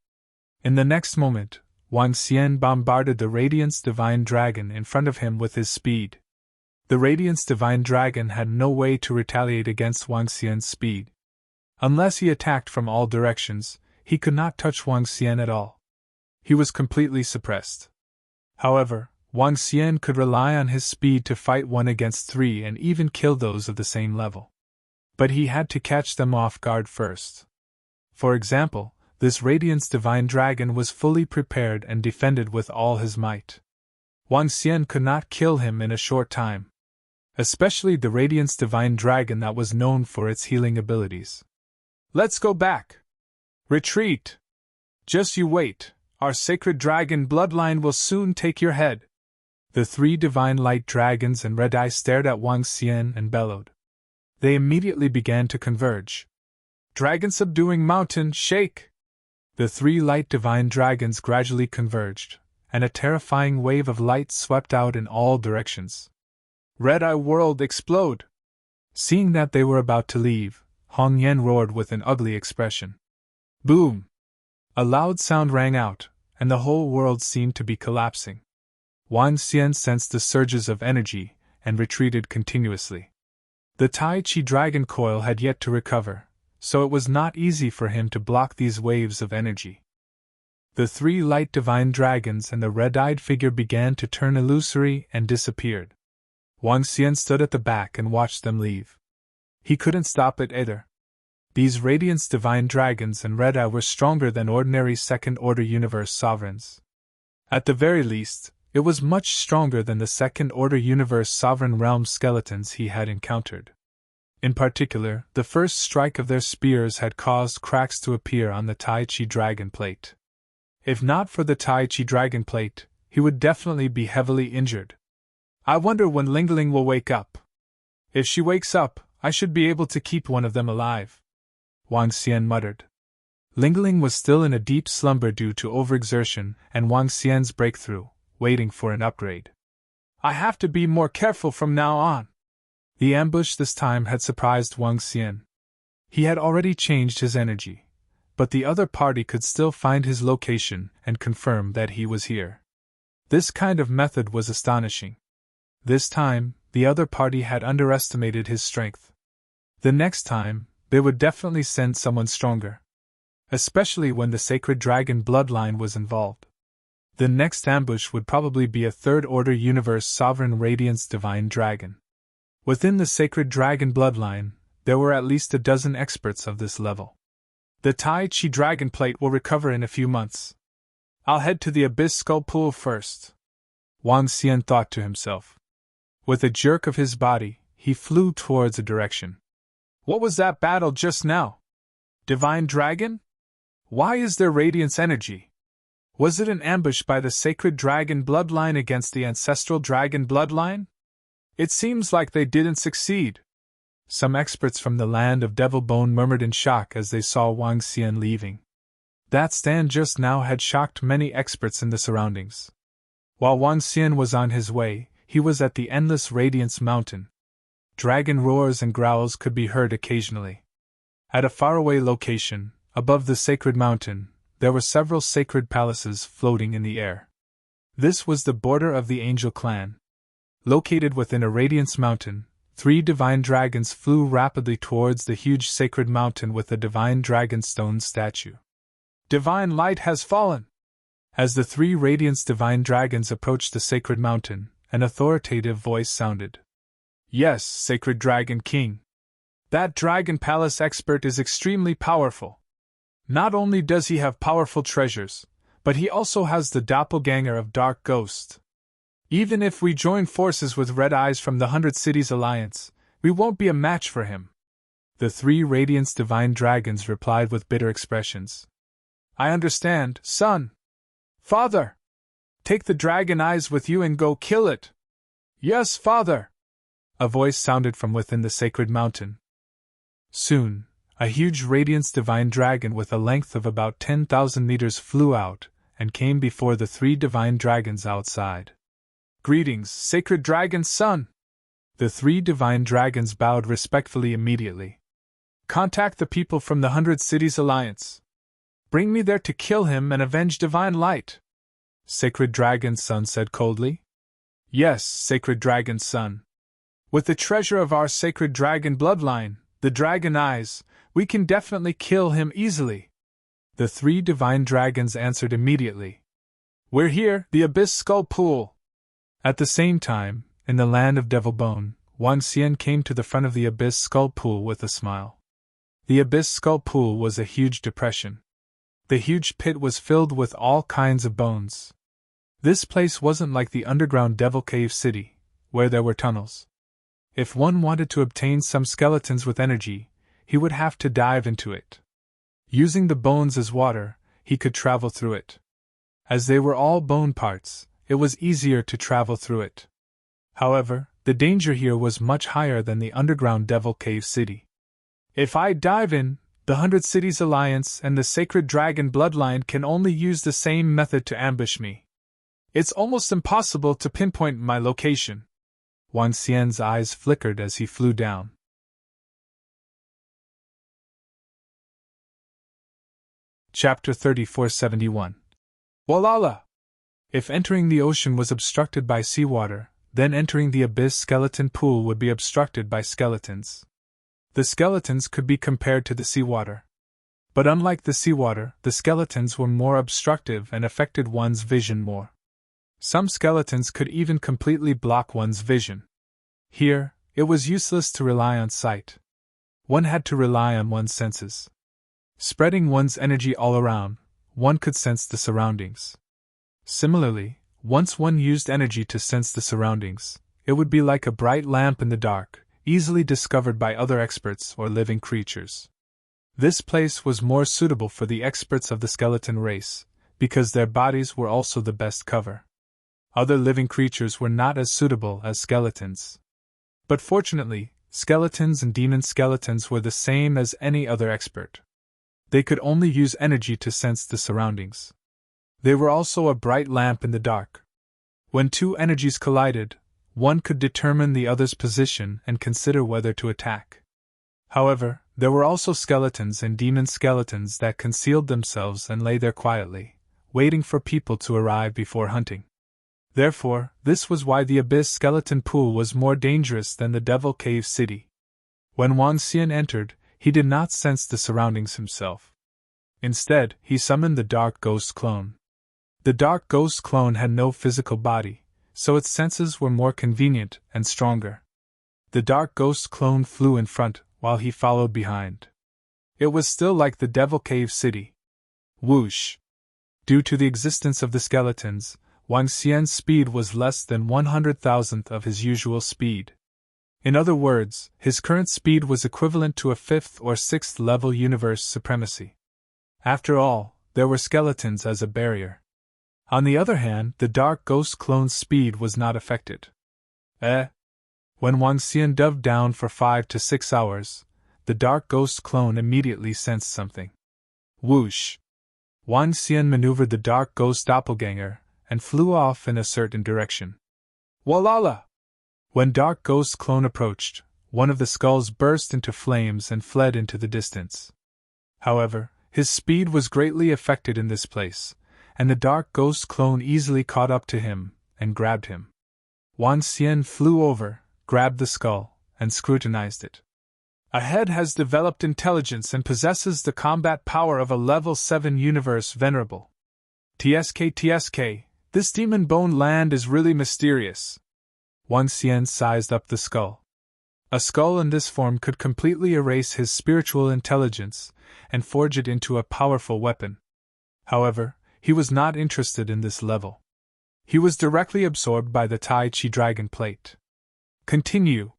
In the next moment, Wang Xian bombarded the Radiant's divine dragon in front of him with his speed. The Radiant's divine dragon had no way to retaliate against Wang Xian's speed. Unless he attacked from all directions, he could not touch Wang Xian at all. He was completely suppressed. However, Wang Xian could rely on his speed to fight 1 against 3 and even kill those of the same level. But he had to catch them off guard first. For example, this Radiant's divine dragon was fully prepared and defended with all his might. Wang Xian could not kill him in a short time. Especially the Radiant's divine dragon that was known for its healing abilities. Let's go back! Retreat! Just you wait, our sacred dragon bloodline will soon take your head. The 3 divine light dragons and Red Eye stared at Wang Xian and bellowed. They immediately began to converge. Dragon subduing mountain, shake! The 3 light divine dragons gradually converged, and a terrifying wave of light swept out in all directions. Red Eye world explode! Seeing that they were about to leave, Hong Yan roared with an ugly expression. Boom! A loud sound rang out, and the whole world seemed to be collapsing. Wang Xian sensed the surges of energy, and retreated continuously. The Tai Chi dragon coil had yet to recover, so it was not easy for him to block these waves of energy. The 3 light divine dragons and the red-eyed figure began to turn illusory and disappeared. Wang Xian stood at the back and watched them leave. He couldn't stop it either. These Radiant's divine dragons and Red Eye were stronger than ordinary second-order universe sovereigns. At the very least, it was much stronger than the second-order universe sovereign realm skeletons he had encountered. In particular, the first strike of their spears had caused cracks to appear on the Tai Chi dragon plate. If not for the Tai Chi dragon plate, he would definitely be heavily injured. I wonder when Lingling will wake up. If she wakes up, I should be able to keep one of them alive. Wang Xian muttered. Lingling was still in a deep slumber due to overexertion and Wang Xian's breakthrough, waiting for an upgrade. I have to be more careful from now on. The ambush this time had surprised Wang Xian. He had already changed his energy, but the other party could still find his location and confirm that he was here. This kind of method was astonishing. This time, the other party had underestimated his strength. The next time, they would definitely send someone stronger. Especially when the sacred dragon bloodline was involved. The next ambush would probably be a third-order universe sovereign Radiant's divine dragon. Within the sacred dragon bloodline, there were at least a dozen experts of this level. The Tai Chi dragon plate will recover in a few months. I'll head to the Abyss Skull Pool first. Wang Xian thought to himself. With a jerk of his body, he flew towards a direction. What was that battle just now? Divine dragon? Why is there radiance energy? Was it an ambush by the sacred dragon bloodline against the ancestral dragon bloodline? It seems like they didn't succeed. Some experts from the land of Devil Bone murmured in shock as they saw Wang Xian leaving. That stand just now had shocked many experts in the surroundings. While Wang Xian was on his way, he was at the Endless Radiance Mountain. Dragon roars and growls could be heard occasionally. At a faraway location, above the sacred mountain, there were several sacred palaces floating in the air. This was the border of the Angel clan. Located within a Radiance Mountain, 3 divine dragons flew rapidly towards the huge sacred mountain with a divine dragon stone statue. Divine light has fallen! As the 3 Radiance divine dragons approached the sacred mountain, an authoritative voice sounded. Yes, Sacred Dragon King. That Dragon Palace expert is extremely powerful. Not only does he have powerful treasures, but he also has the doppelganger of Dark Ghost. Even if we join forces with Red Eyes from the 100 Cities Alliance, we won't be a match for him. The 3 Radiance Divine Dragons replied with bitter expressions. I understand, son. Father! Take the Dragon Eyes with you and go kill it. Yes, father! A voice sounded from within the sacred mountain. Soon, a huge Radiance Divine Dragon with a length of about 10,000 meters flew out and came before the 3 Divine Dragons outside. Greetings, Sacred Dragon's son! The 3 Divine Dragons bowed respectfully immediately. Contact the people from the 100 Cities Alliance. Bring me there to kill him and avenge Divine Light. Sacred Dragon's son said coldly. Yes, Sacred Dragon's son. With the treasure of our Sacred Dragon bloodline, the Dragon Eyes, we can definitely kill him easily. The 3 Divine Dragons answered immediately. We're here, the Abyss Skull Pool. At the same time, in the land of Devil Bone, Wang Xian came to the front of the Abyss Skull Pool with a smile. The Abyss Skull Pool was a huge depression. The huge pit was filled with all kinds of bones. This place wasn't like the underground Devil Cave City, where there were tunnels. If one wanted to obtain some skeletons with energy, he would have to dive into it. Using the bones as water, he could travel through it. As they were all bone parts, it was easier to travel through it. However, the danger here was much higher than the underground Devil Cave City. If I dive in, the 100 Cities Alliance and the Sacred Dragon bloodline can only use the same method to ambush me. It's almost impossible to pinpoint my location. Wang Xian's eyes flickered as he flew down. Chapter 3471. Walala! If entering the ocean was obstructed by seawater, then entering the Abyss Skeleton Pool would be obstructed by skeletons. The skeletons could be compared to the seawater. But unlike the seawater, the skeletons were more obstructive and affected one's vision more. Some skeletons could even completely block one's vision. Here, it was useless to rely on sight. One had to rely on one's senses. Spreading one's energy all around, one could sense the surroundings. Similarly, once one used energy to sense the surroundings, it would be like a bright lamp in the dark, easily discovered by other experts or living creatures. This place was more suitable for the experts of the skeleton race, because their bodies were also the best cover. Other living creatures were not as suitable as skeletons. But fortunately, skeletons and demon skeletons were the same as any other expert. They could only use energy to sense the surroundings. They were also a bright lamp in the dark. When 2 energies collided, one could determine the other's position and consider whether to attack. However, there were also skeletons and demon skeletons that concealed themselves and lay there quietly, waiting for people to arrive before hunting. Therefore, this was why the Abyss Skeleton Pool was more dangerous than the Devil Cave City. When Wang Xian entered, he did not sense the surroundings himself. Instead, he summoned the Dark Ghost Clone. The Dark Ghost Clone had no physical body, so its senses were more convenient and stronger. The Dark Ghost Clone flew in front, while he followed behind. It was still like the Devil Cave City. Whoosh! Due to the existence of the skeletons, Wang Xian's speed was less than 100,000th of his usual speed. In other words, his current speed was equivalent to a 5th or 6th level universe supremacy. After all, there were skeletons as a barrier. On the other hand, the Dark Ghost Clone's speed was not affected. When Wang Xian dove down for 5 to 6 hours, the Dark Ghost Clone immediately sensed something. Whoosh! Wang Xian maneuvered the Dark Ghost Doppelganger and flew off in a certain direction. Walala! When Dark Ghost Clone approached, one of the skulls burst into flames and fled into the distance. However, his speed was greatly affected in this place, and the Dark Ghost Clone easily caught up to him and grabbed him. Wang Xian flew over, grabbed the skull, and scrutinized it. A head has developed intelligence and possesses the combat power of a level 7 universe venerable. TSK, this demon bone land is really mysterious. Wang Xian sized up the skull. A skull in this form could completely erase his spiritual intelligence and forge it into a powerful weapon. However, he was not interested in this level. He was directly absorbed by the Tai Chi dragon plate. Continue.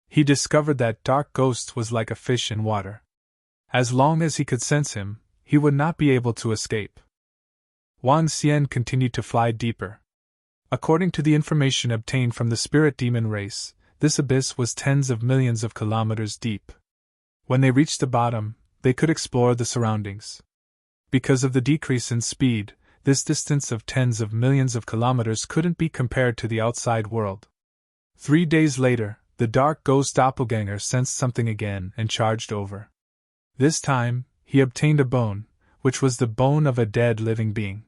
He discovered that Dark Ghost was like a fish in water. As long as he could sense him, he would not be able to escape. Wang Xian continued to fly deeper. According to the information obtained from the spirit demon race, this abyss was tens of millions of kilometers deep. When they reached the bottom, they could explore the surroundings. Because of the decrease in speed, this distance of tens of millions of kilometers couldn't be compared to the outside world. 3 days later, the Dark Ghost doppelganger sensed something again and charged over. This time, he obtained a bone, which was the bone of a dead living being.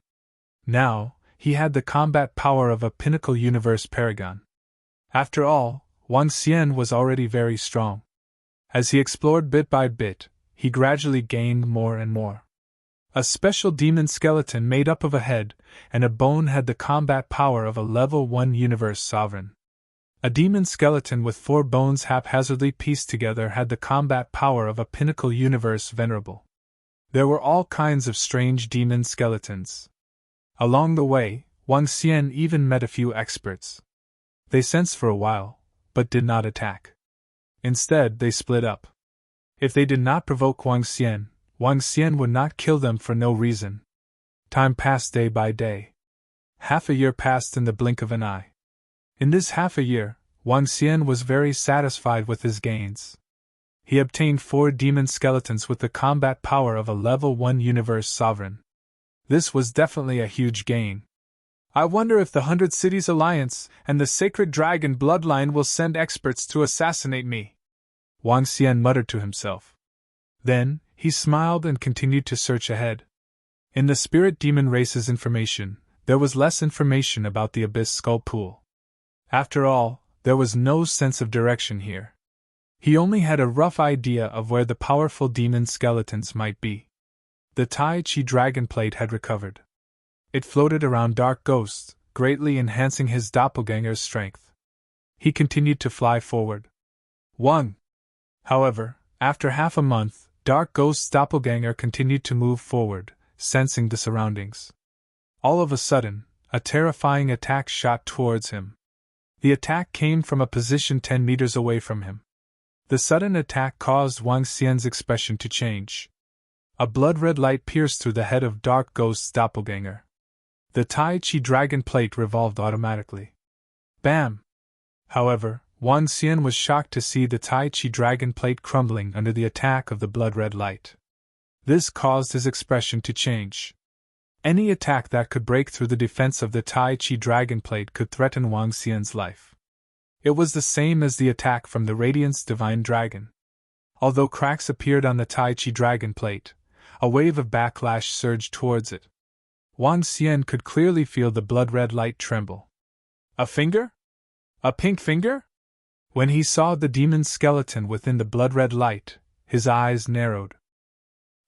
Now, he had the combat power of a pinnacle universe paragon. After all, Wang Xian was already very strong. As he explored bit by bit, he gradually gained more and more. A special demon skeleton made up of a head and a bone had the combat power of a level 1 universe sovereign. A demon skeleton with 4 bones haphazardly pieced together had the combat power of a pinnacle universe venerable. There were all kinds of strange demon skeletons. Along the way, Wang Xian even met a few experts. They sensed for a while, but did not attack. Instead, they split up. If they did not provoke Wang Xian would not kill them for no reason. Time passed day by day. Half a year passed in the blink of an eye. In this half a year, Wang Xian was very satisfied with his gains. He obtained 4 demon skeletons with the combat power of a level 1 universe sovereign. This was definitely a huge gain. I wonder if the 100 Cities Alliance and the Sacred Dragon bloodline will send experts to assassinate me. Wang Xian muttered to himself. Then, he smiled and continued to search ahead. In the spirit demon race's information, there was less information about the Abyss Skull Pool. After all, there was no sense of direction here. He only had a rough idea of where the powerful demon skeletons might be. The Tai Chi dragon plate had recovered. It floated around Dark Ghost, greatly enhancing his doppelganger's strength. He continued to fly forward. 1. However, after half a month, Dark Ghost's doppelganger continued to move forward, sensing the surroundings. All of a sudden, a terrifying attack shot towards him. The attack came from a position 10 meters away from him. The sudden attack caused Wang Xian's expression to change. A blood-red light pierced through the head of Dark Ghost's doppelganger. The Tai Chi dragon plate revolved automatically. Bam! However, Wang Xian was shocked to see the Tai Chi dragon plate crumbling under the attack of the blood-red light. This caused his expression to change. Any attack that could break through the defense of the Tai Chi dragon plate could threaten Wang Xian's life. It was the same as the attack from the Radiance Divine Dragon. Although cracks appeared on the Tai Chi dragon plate, a wave of backlash surged towards it. Wang Xian could clearly feel the blood-red light tremble. A finger? A pink finger? When he saw the demon skeleton within the blood-red light, his eyes narrowed.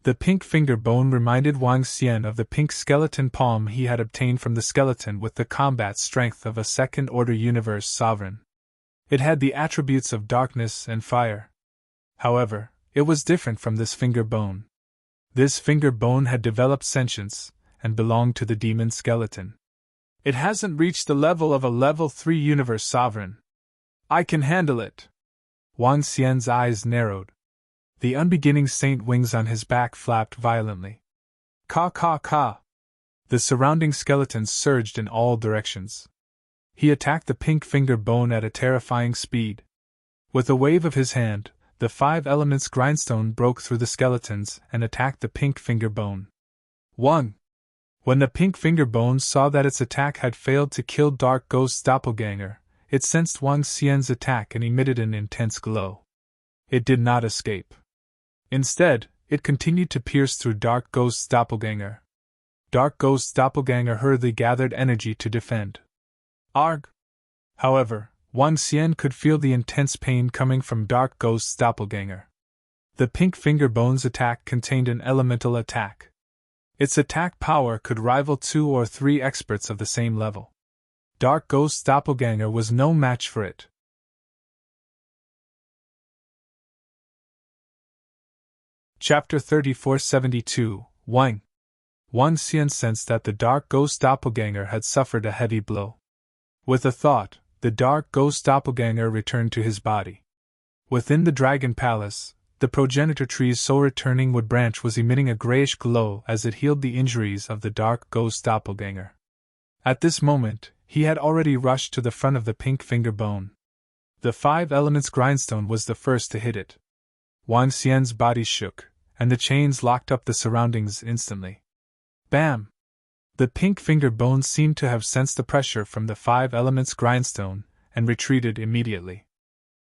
The pink finger bone reminded Wang Xian of the pink skeleton palm he had obtained from the skeleton with the combat strength of a second-order universe sovereign. It had the attributes of darkness and fire. However, it was different from this finger bone. This finger bone had developed sentience and belonged to the demon skeleton. It hasn't reached the level of a level 3 universe sovereign. I can handle it. Wang Xian's eyes narrowed. The unbeginning saint wings on his back flapped violently. Ka ka ka! The surrounding skeletons surged in all directions. He attacked the pink finger bone at a terrifying speed. With a wave of his hand, the 5 elements grindstone broke through the skeletons and attacked the pink finger bone. 1. When the pink finger bone saw that its attack had failed to kill Dark Ghost's doppelganger, it sensed Wang Xian's attack and emitted an intense glow. It did not escape. Instead, it continued to pierce through Dark Ghost's doppelganger. Dark Ghost's doppelganger hurriedly gathered energy to defend. Arg! However, Wang Xian could feel the intense pain coming from Dark Ghost's doppelganger. The pink finger bone's attack contained an elemental attack. Its attack power could rival 2 or 3 experts of the same level. Dark Ghost's doppelganger was no match for it. Chapter 3472, Wang Xian sensed that the Dark Ghost doppelganger had suffered a heavy blow. With a thought, the Dark Ghost doppelganger returned to his body. Within the Dragon Palace, the progenitor tree's soul-returning wood branch was emitting a grayish glow as it healed the injuries of the Dark Ghost doppelganger. At this moment, he had already rushed to the front of the pink finger bone. The 5 elements grindstone was the first to hit it. Wang Xian's body shook, and the chains locked up the surroundings instantly. Bam! The pink finger bone seemed to have sensed the pressure from the 5 elements grindstone, and retreated immediately.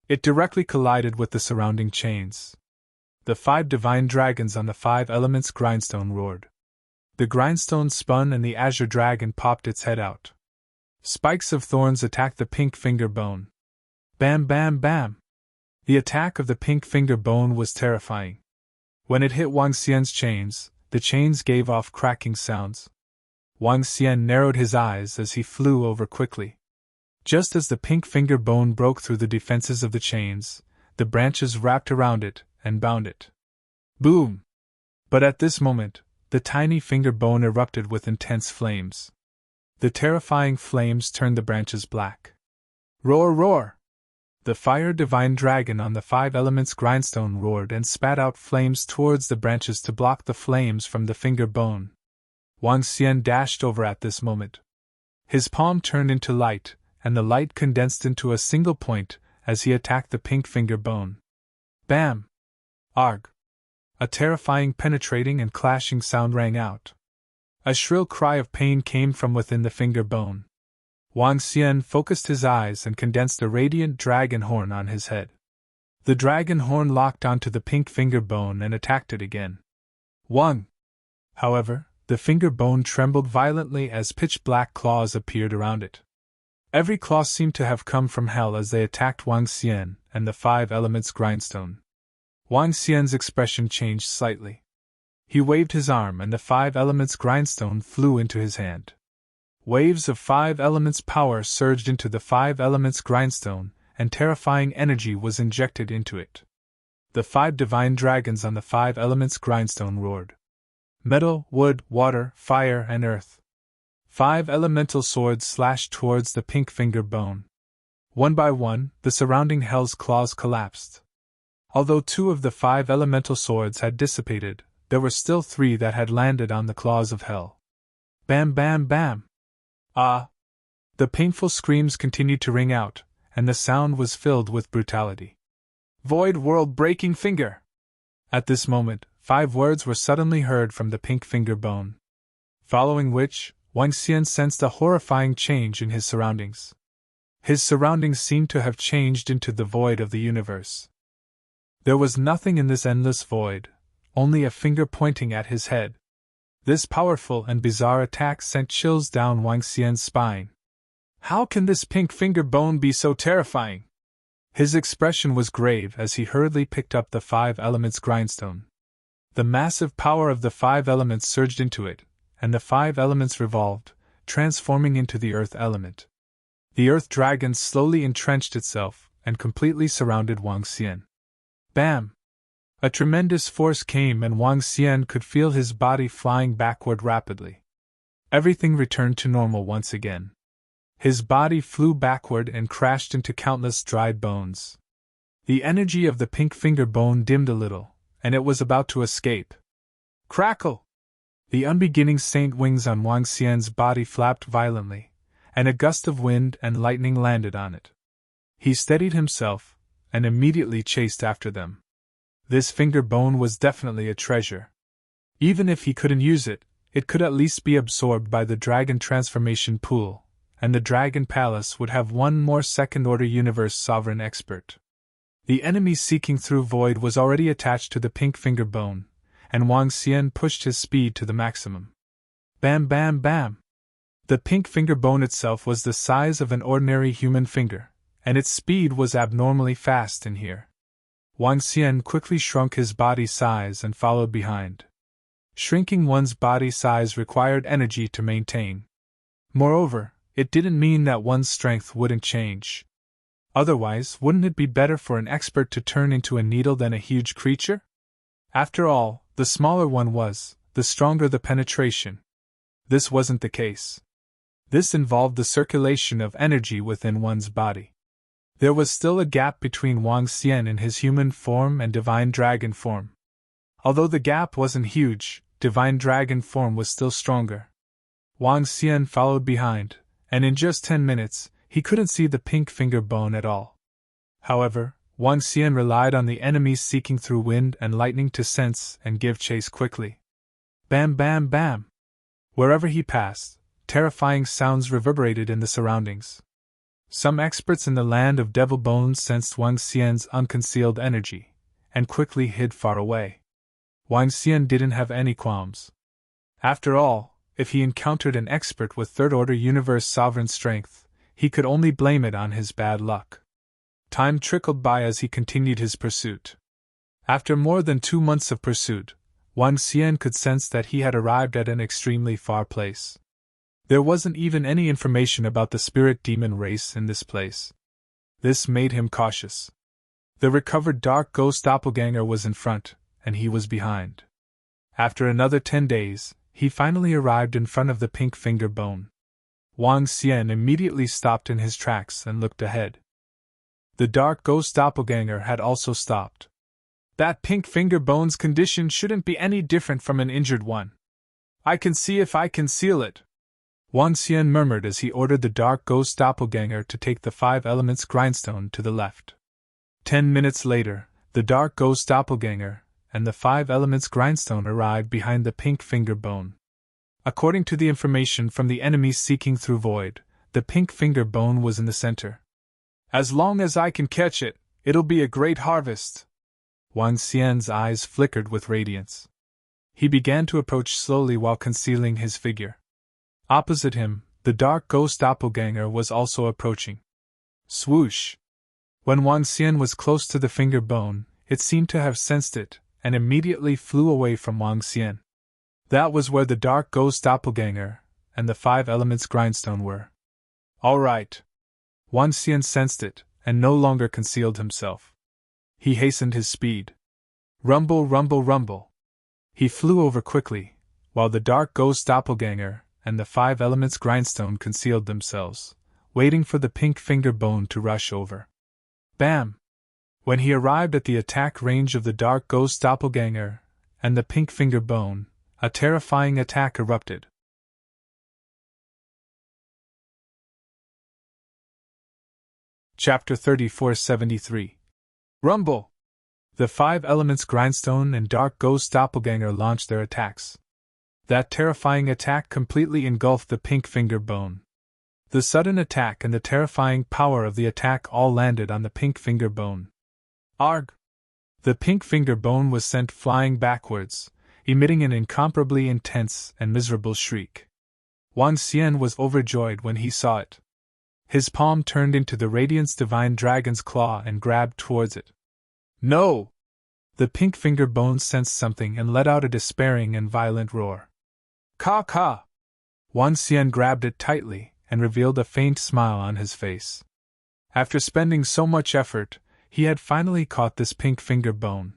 It directly collided with the surrounding chains. The 5 divine dragons on the 5 elements grindstone roared. The grindstone spun and the azure dragon popped its head out. Spikes of thorns attacked the pink finger bone. Bam bam bam! The attack of the pink finger bone was terrifying. When it hit Wang Xian's chains, the chains gave off cracking sounds. Wang Xian narrowed his eyes as he flew over quickly. Just as the pink finger bone broke through the defenses of the chains, the branches wrapped around it and bound it. Boom! But at this moment, the tiny finger bone erupted with intense flames. The terrifying flames turned the branches black. Roar, roar! The fire divine dragon on the 5 elements grindstone roared and spat out flames towards the branches to block the flames from the finger bone. Wang Xian dashed over at this moment. His palm turned into light, and the light condensed into a single point as he attacked the pink finger bone. Bam! Arg! A terrifying penetrating and clashing sound rang out. A shrill cry of pain came from within the finger bone. Wang Xian focused his eyes and condensed a radiant dragon horn on his head. The dragon horn locked onto the pink finger bone and attacked it again. Wang! However, the finger bone trembled violently as pitch-black claws appeared around it. Every claw seemed to have come from hell as they attacked Wang Xian and the 5 elements grindstone. Wang Xian's expression changed slightly. He waved his arm and the 5 elements grindstone flew into his hand. Waves of 5 elements power surged into the 5 elements grindstone, and terrifying energy was injected into it. The 5 divine dragons on the 5 elements grindstone roared. Metal, wood, water, fire, and earth. 5 elemental swords slashed towards the pink finger bone. One by one, the surrounding hell's claws collapsed. Although 2 of the 5 elemental swords had dissipated, there were still 3 that had landed on the claws of hell. Bam bam bam! Ah! The painful screams continued to ring out, and the sound was filled with brutality. Void world-breaking finger! At this moment, 5 words were suddenly heard from the pink finger bone. Following which, Wang Xian sensed a horrifying change in his surroundings. His surroundings seemed to have changed into the void of the universe. There was nothing in this endless void, only a finger pointing at his head. This powerful and bizarre attack sent chills down Wang Xian's spine. How can this pink finger bone be so terrifying? His expression was grave as he hurriedly picked up the 5 elements grindstone. The massive power of the 5 elements surged into it, and the 5 elements revolved, transforming into the earth element. The earth dragon slowly entrenched itself and completely surrounded Wang Xian. Bam! A tremendous force came and Wang Xian could feel his body flying backward rapidly. Everything returned to normal once again. His body flew backward and crashed into countless dried bones. The energy of the pink finger bone dimmed a little, and it was about to escape. Crackle! The unbeginning saint wings on Wang Xian's body flapped violently, and a gust of wind and lightning landed on it. He steadied himself, and immediately chased after them. This finger bone was definitely a treasure. Even if he couldn't use it, it could at least be absorbed by the dragon transformation pool, and the Dragon Palace would have one more second-order universe sovereign expert. The enemy seeking through void was already attached to the pink finger bone, and Wang Xian pushed his speed to the maximum. Bam bam bam! The pink finger bone itself was the size of an ordinary human finger, and its speed was abnormally fast in here. Wang Xian quickly shrunk his body size and followed behind. Shrinking one's body size required energy to maintain. Moreover, it didn't mean that one's strength wouldn't change. Otherwise, wouldn't it be better for an expert to turn into a needle than a huge creature? After all, the smaller one was, the stronger the penetration. This wasn't the case. This involved the circulation of energy within one's body. There was still a gap between Wang Xian in his human form and divine dragon form. Although the gap wasn't huge, divine dragon form was still stronger. Wang Xian followed behind, and in just 10 minutes, he couldn't see the pink finger bone at all. However, Wang Xian relied on the enemies seeking through wind and lightning to sense and give chase quickly. Bam bam bam! Wherever he passed, terrifying sounds reverberated in the surroundings. Some experts in the land of devil bones sensed Wang Xian's unconcealed energy, and quickly hid far away. Wang Xian didn't have any qualms. After all, if he encountered an expert with third-order universe sovereign strength, he could only blame it on his bad luck. Time trickled by as he continued his pursuit. After more than 2 months of pursuit, Wang Xian could sense that he had arrived at an extremely far place. There wasn't even any information about the spirit demon race in this place. This made him cautious. The recovered dark ghost doppelganger was in front, and he was behind. After another 10 days, he finally arrived in front of the pink finger bone. Wang Xian immediately stopped in his tracks and looked ahead. The dark ghost doppelganger had also stopped. That pink finger bone's condition shouldn't be any different from an injured one. I can see if I can seal it, Wang Xian murmured as he ordered the dark ghost doppelganger to take the 5 elements grindstone to the left. 10 minutes later, the dark ghost doppelganger and the 5 elements grindstone arrived behind the pink finger bone. According to the information from the enemies seeking through void, the pink finger bone was in the center. As long as I can catch it, it'll be a great harvest. Wang Xian's eyes flickered with radiance. He began to approach slowly while concealing his figure. Opposite him, the dark ghost doppelganger was also approaching. Swoosh! When Wang Xian was close to the finger bone, it seemed to have sensed it, and immediately flew away from Wang Xian. That was where the dark ghost doppelganger and the 5 elements grindstone were. All right. Wang Xian sensed it, and no longer concealed himself. He hastened his speed. Rumble, rumble, rumble. He flew over quickly, while the dark ghost doppelganger and the 5 elements grindstone concealed themselves, waiting for the pink finger bone to rush over. Bam! When he arrived at the attack range of the dark ghost doppelganger and the pink finger bone, a terrifying attack erupted. Chapter 3473. Rumble! The 5 elements grindstone and dark ghost doppelganger launched their attacks. That terrifying attack completely engulfed the pink finger bone. The sudden attack and the terrifying power of the attack all landed on the pink finger bone. Arg! The pink finger bone was sent flying backwards, emitting an incomparably intense and miserable shriek. Wang Xian was overjoyed when he saw it. His palm turned into the Radiance Divine Dragon's claw and grabbed towards it. No! The pink finger bone sensed something and let out a despairing and violent roar. Caw caw! Wang Xian grabbed it tightly and revealed a faint smile on his face. After spending so much effort, he had finally caught this pink finger bone.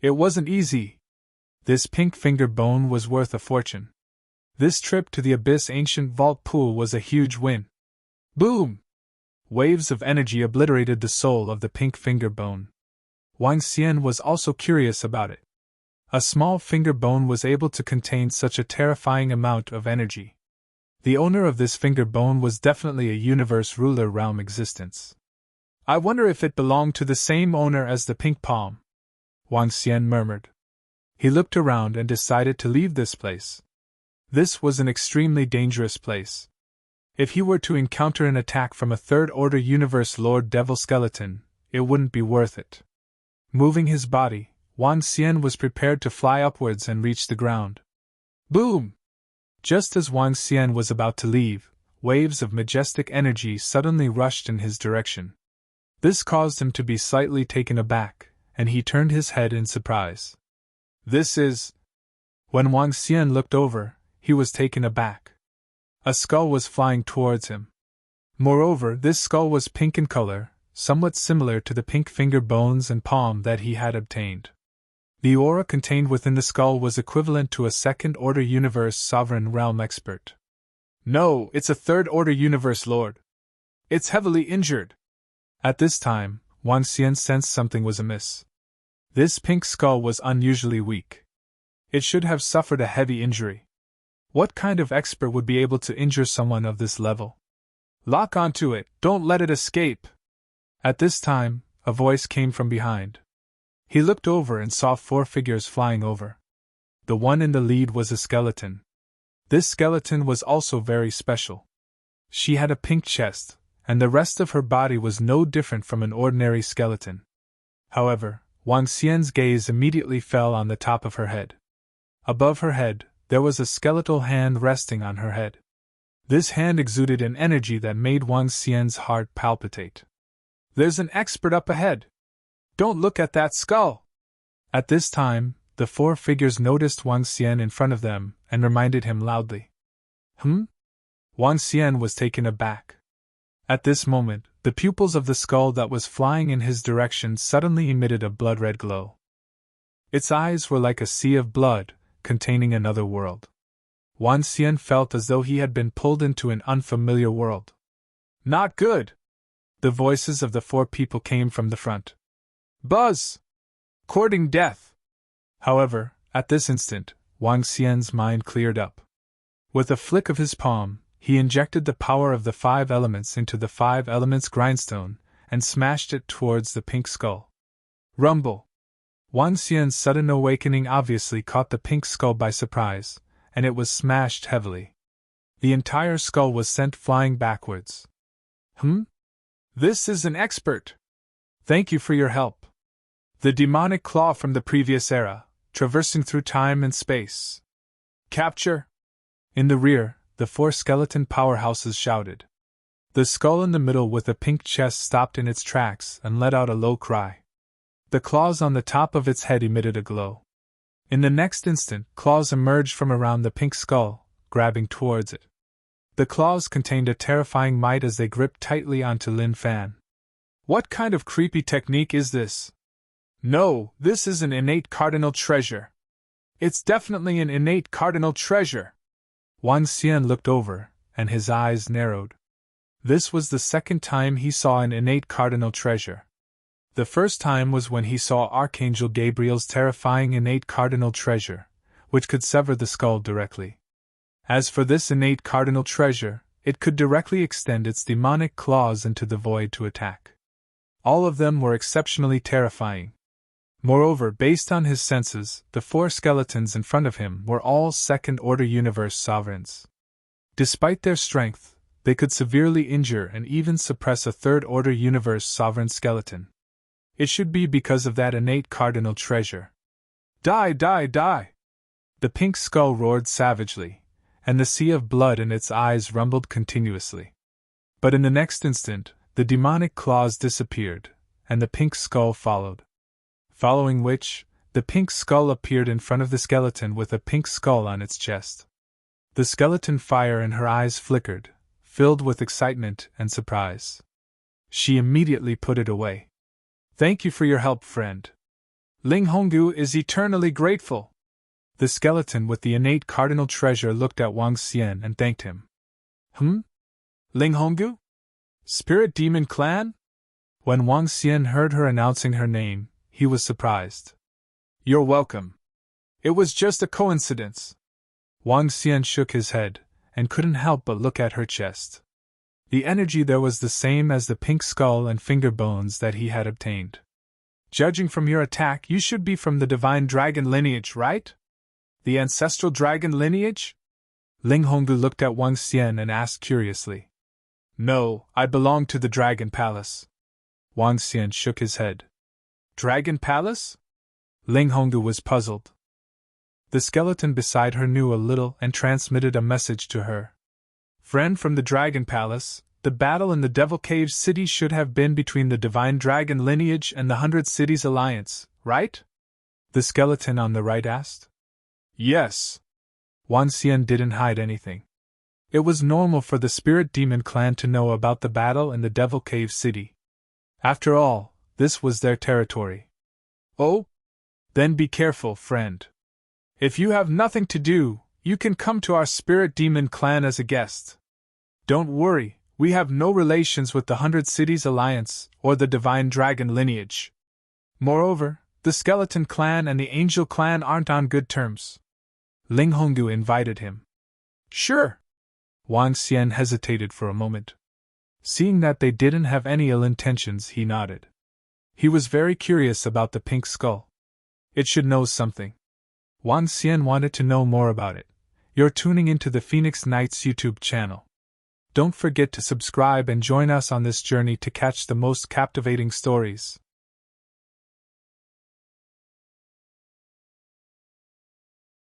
It wasn't easy. This pink finger bone was worth a fortune. This trip to the Abyss Ancient Vault Pool was a huge win. Boom! Waves of energy obliterated the soul of the pink finger bone. Wang Xian was also curious about it. A small finger bone was able to contain such a terrifying amount of energy. The owner of this finger bone was definitely a universe ruler realm existence. I wonder if it belonged to the same owner as the pink palm, Wang Xian murmured. He looked around and decided to leave this place. This was an extremely dangerous place. If he were to encounter an attack from a third-order universe Lord Devil Skeleton, it wouldn't be worth it. Moving his body, Wang Xian was prepared to fly upwards and reach the ground. Boom! Just as Wang Xian was about to leave, waves of majestic energy suddenly rushed in his direction. This caused him to be slightly taken aback, and he turned his head in surprise. This is... When Wang Xian looked over, he was taken aback. A skull was flying towards him. Moreover, this skull was pink in color, somewhat similar to the pink finger bones and palm that he had obtained. The aura contained within the skull was equivalent to a second-order universe sovereign realm expert. No, it's a third-order universe lord. It's heavily injured. At this time, Wang Xian sensed something was amiss. This pink skull was unusually weak. It should have suffered a heavy injury. What kind of expert would be able to injure someone of this level? Lock onto it, don't let it escape! At this time, a voice came from behind. He looked over and saw 4 figures flying over. The one in the lead was a skeleton. This skeleton was also very special. She had a pink chest, and the rest of her body was no different from an ordinary skeleton. However, Wang Xian's gaze immediately fell on the top of her head. Above her head, there was a skeletal hand resting on her head. This hand exuded an energy that made Wang Xian's heart palpitate. There's an expert up ahead! Don't look at that skull! At this time, the 4 figures noticed Wang Xian in front of them and reminded him loudly. Wang Xian was taken aback. At this moment, the pupils of the skull that was flying in his direction suddenly emitted a blood-red glow. Its eyes were like a sea of blood, containing another world. Wang Xian felt as though he had been pulled into an unfamiliar world. Not good! The voices of the 4 people came from the front. Buzz! Courting death! However, at this instant, Wang Xian's mind cleared up. With a flick of his palm, he injected the power of the 5 elements into the 5 elements grindstone and smashed it towards the pink skull. Rumble! Wang Xian's sudden awakening obviously caught the pink skull by surprise, and it was smashed heavily. The entire skull was sent flying backwards. This is an expert! Thank you for your help. The demonic claw from the previous era, traversing through time and space. Capture! In the rear, the 4 skeleton powerhouses shouted. The skull in the middle with a pink chest stopped in its tracks and let out a low cry. The claws on the top of its head emitted a glow. In the next instant, claws emerged from around the pink skull, grabbing towards it. The claws contained a terrifying might as they gripped tightly onto Lin Fan. What kind of creepy technique is this? No, this is an innate cardinal treasure. It's definitely an innate cardinal treasure. Wang Xian looked over, and his eyes narrowed. This was the second time he saw an innate cardinal treasure. The first time was when he saw Archangel Gabriel's terrifying innate cardinal treasure, which could sever the skull directly. As for this innate cardinal treasure, it could directly extend its demonic claws into the void to attack. All of them were exceptionally terrifying. Moreover, based on his senses, the 4 skeletons in front of him were all second-order universe sovereigns. Despite their strength, they could severely injure and even suppress a third-order universe sovereign skeleton. It should be because of that innate cardinal treasure. Die, die, die! The pink skull roared savagely, and the sea of blood in its eyes rumbled continuously. But in the next instant, the demonic claws disappeared, and the pink skull followed. Following which, the pink skull appeared in front of the skeleton with a pink skull on its chest. The skeleton fire in her eyes flickered, filled with excitement and surprise. She immediately put it away. Thank you for your help, friend. Ling Honggu is eternally grateful. The skeleton with the innate cardinal treasure looked at Wang Xian and thanked him. Ling Honggu? Spirit Demon Clan? When Wang Xian heard her announcing her name, he was surprised. You're welcome. It was just a coincidence. Wang Xian shook his head, and couldn't help but look at her chest. The energy there was the same as the pink skull and finger bones that he had obtained. Judging from your attack, you should be from the divine dragon lineage, right? The ancestral dragon lineage? Ling Honggu looked at Wang Xian and asked curiously. No, I belong to the Dragon Palace. Wang Xian shook his head. Dragon Palace? Ling Honggu was puzzled. The skeleton beside her knew a little and transmitted a message to her. Friend from the Dragon Palace, the battle in the Devil Cave City should have been between the Divine Dragon Lineage and the 100 Cities Alliance, right? The skeleton on the right asked. Yes. Wang Xian didn't hide anything. It was normal for the Spirit Demon clan to know about the battle in the Devil Cave City. After all, this was their territory. Oh? Then be careful, friend. If you have nothing to do, you can come to our Spirit Demon clan as a guest. Don't worry, we have no relations with the 100 Cities Alliance or the Divine Dragon lineage. Moreover, the Skeleton clan and the Angel clan aren't on good terms. Ling Honggu invited him. Sure. Wang Xian hesitated for a moment. Seeing that they didn't have any ill intentions, he nodded. He was very curious about the pink skull. It should know something. Wang Xian wanted to know more about it. You're tuning into the Phoenix Knights YouTube channel. Don't forget to subscribe and join us on this journey to catch the most captivating stories.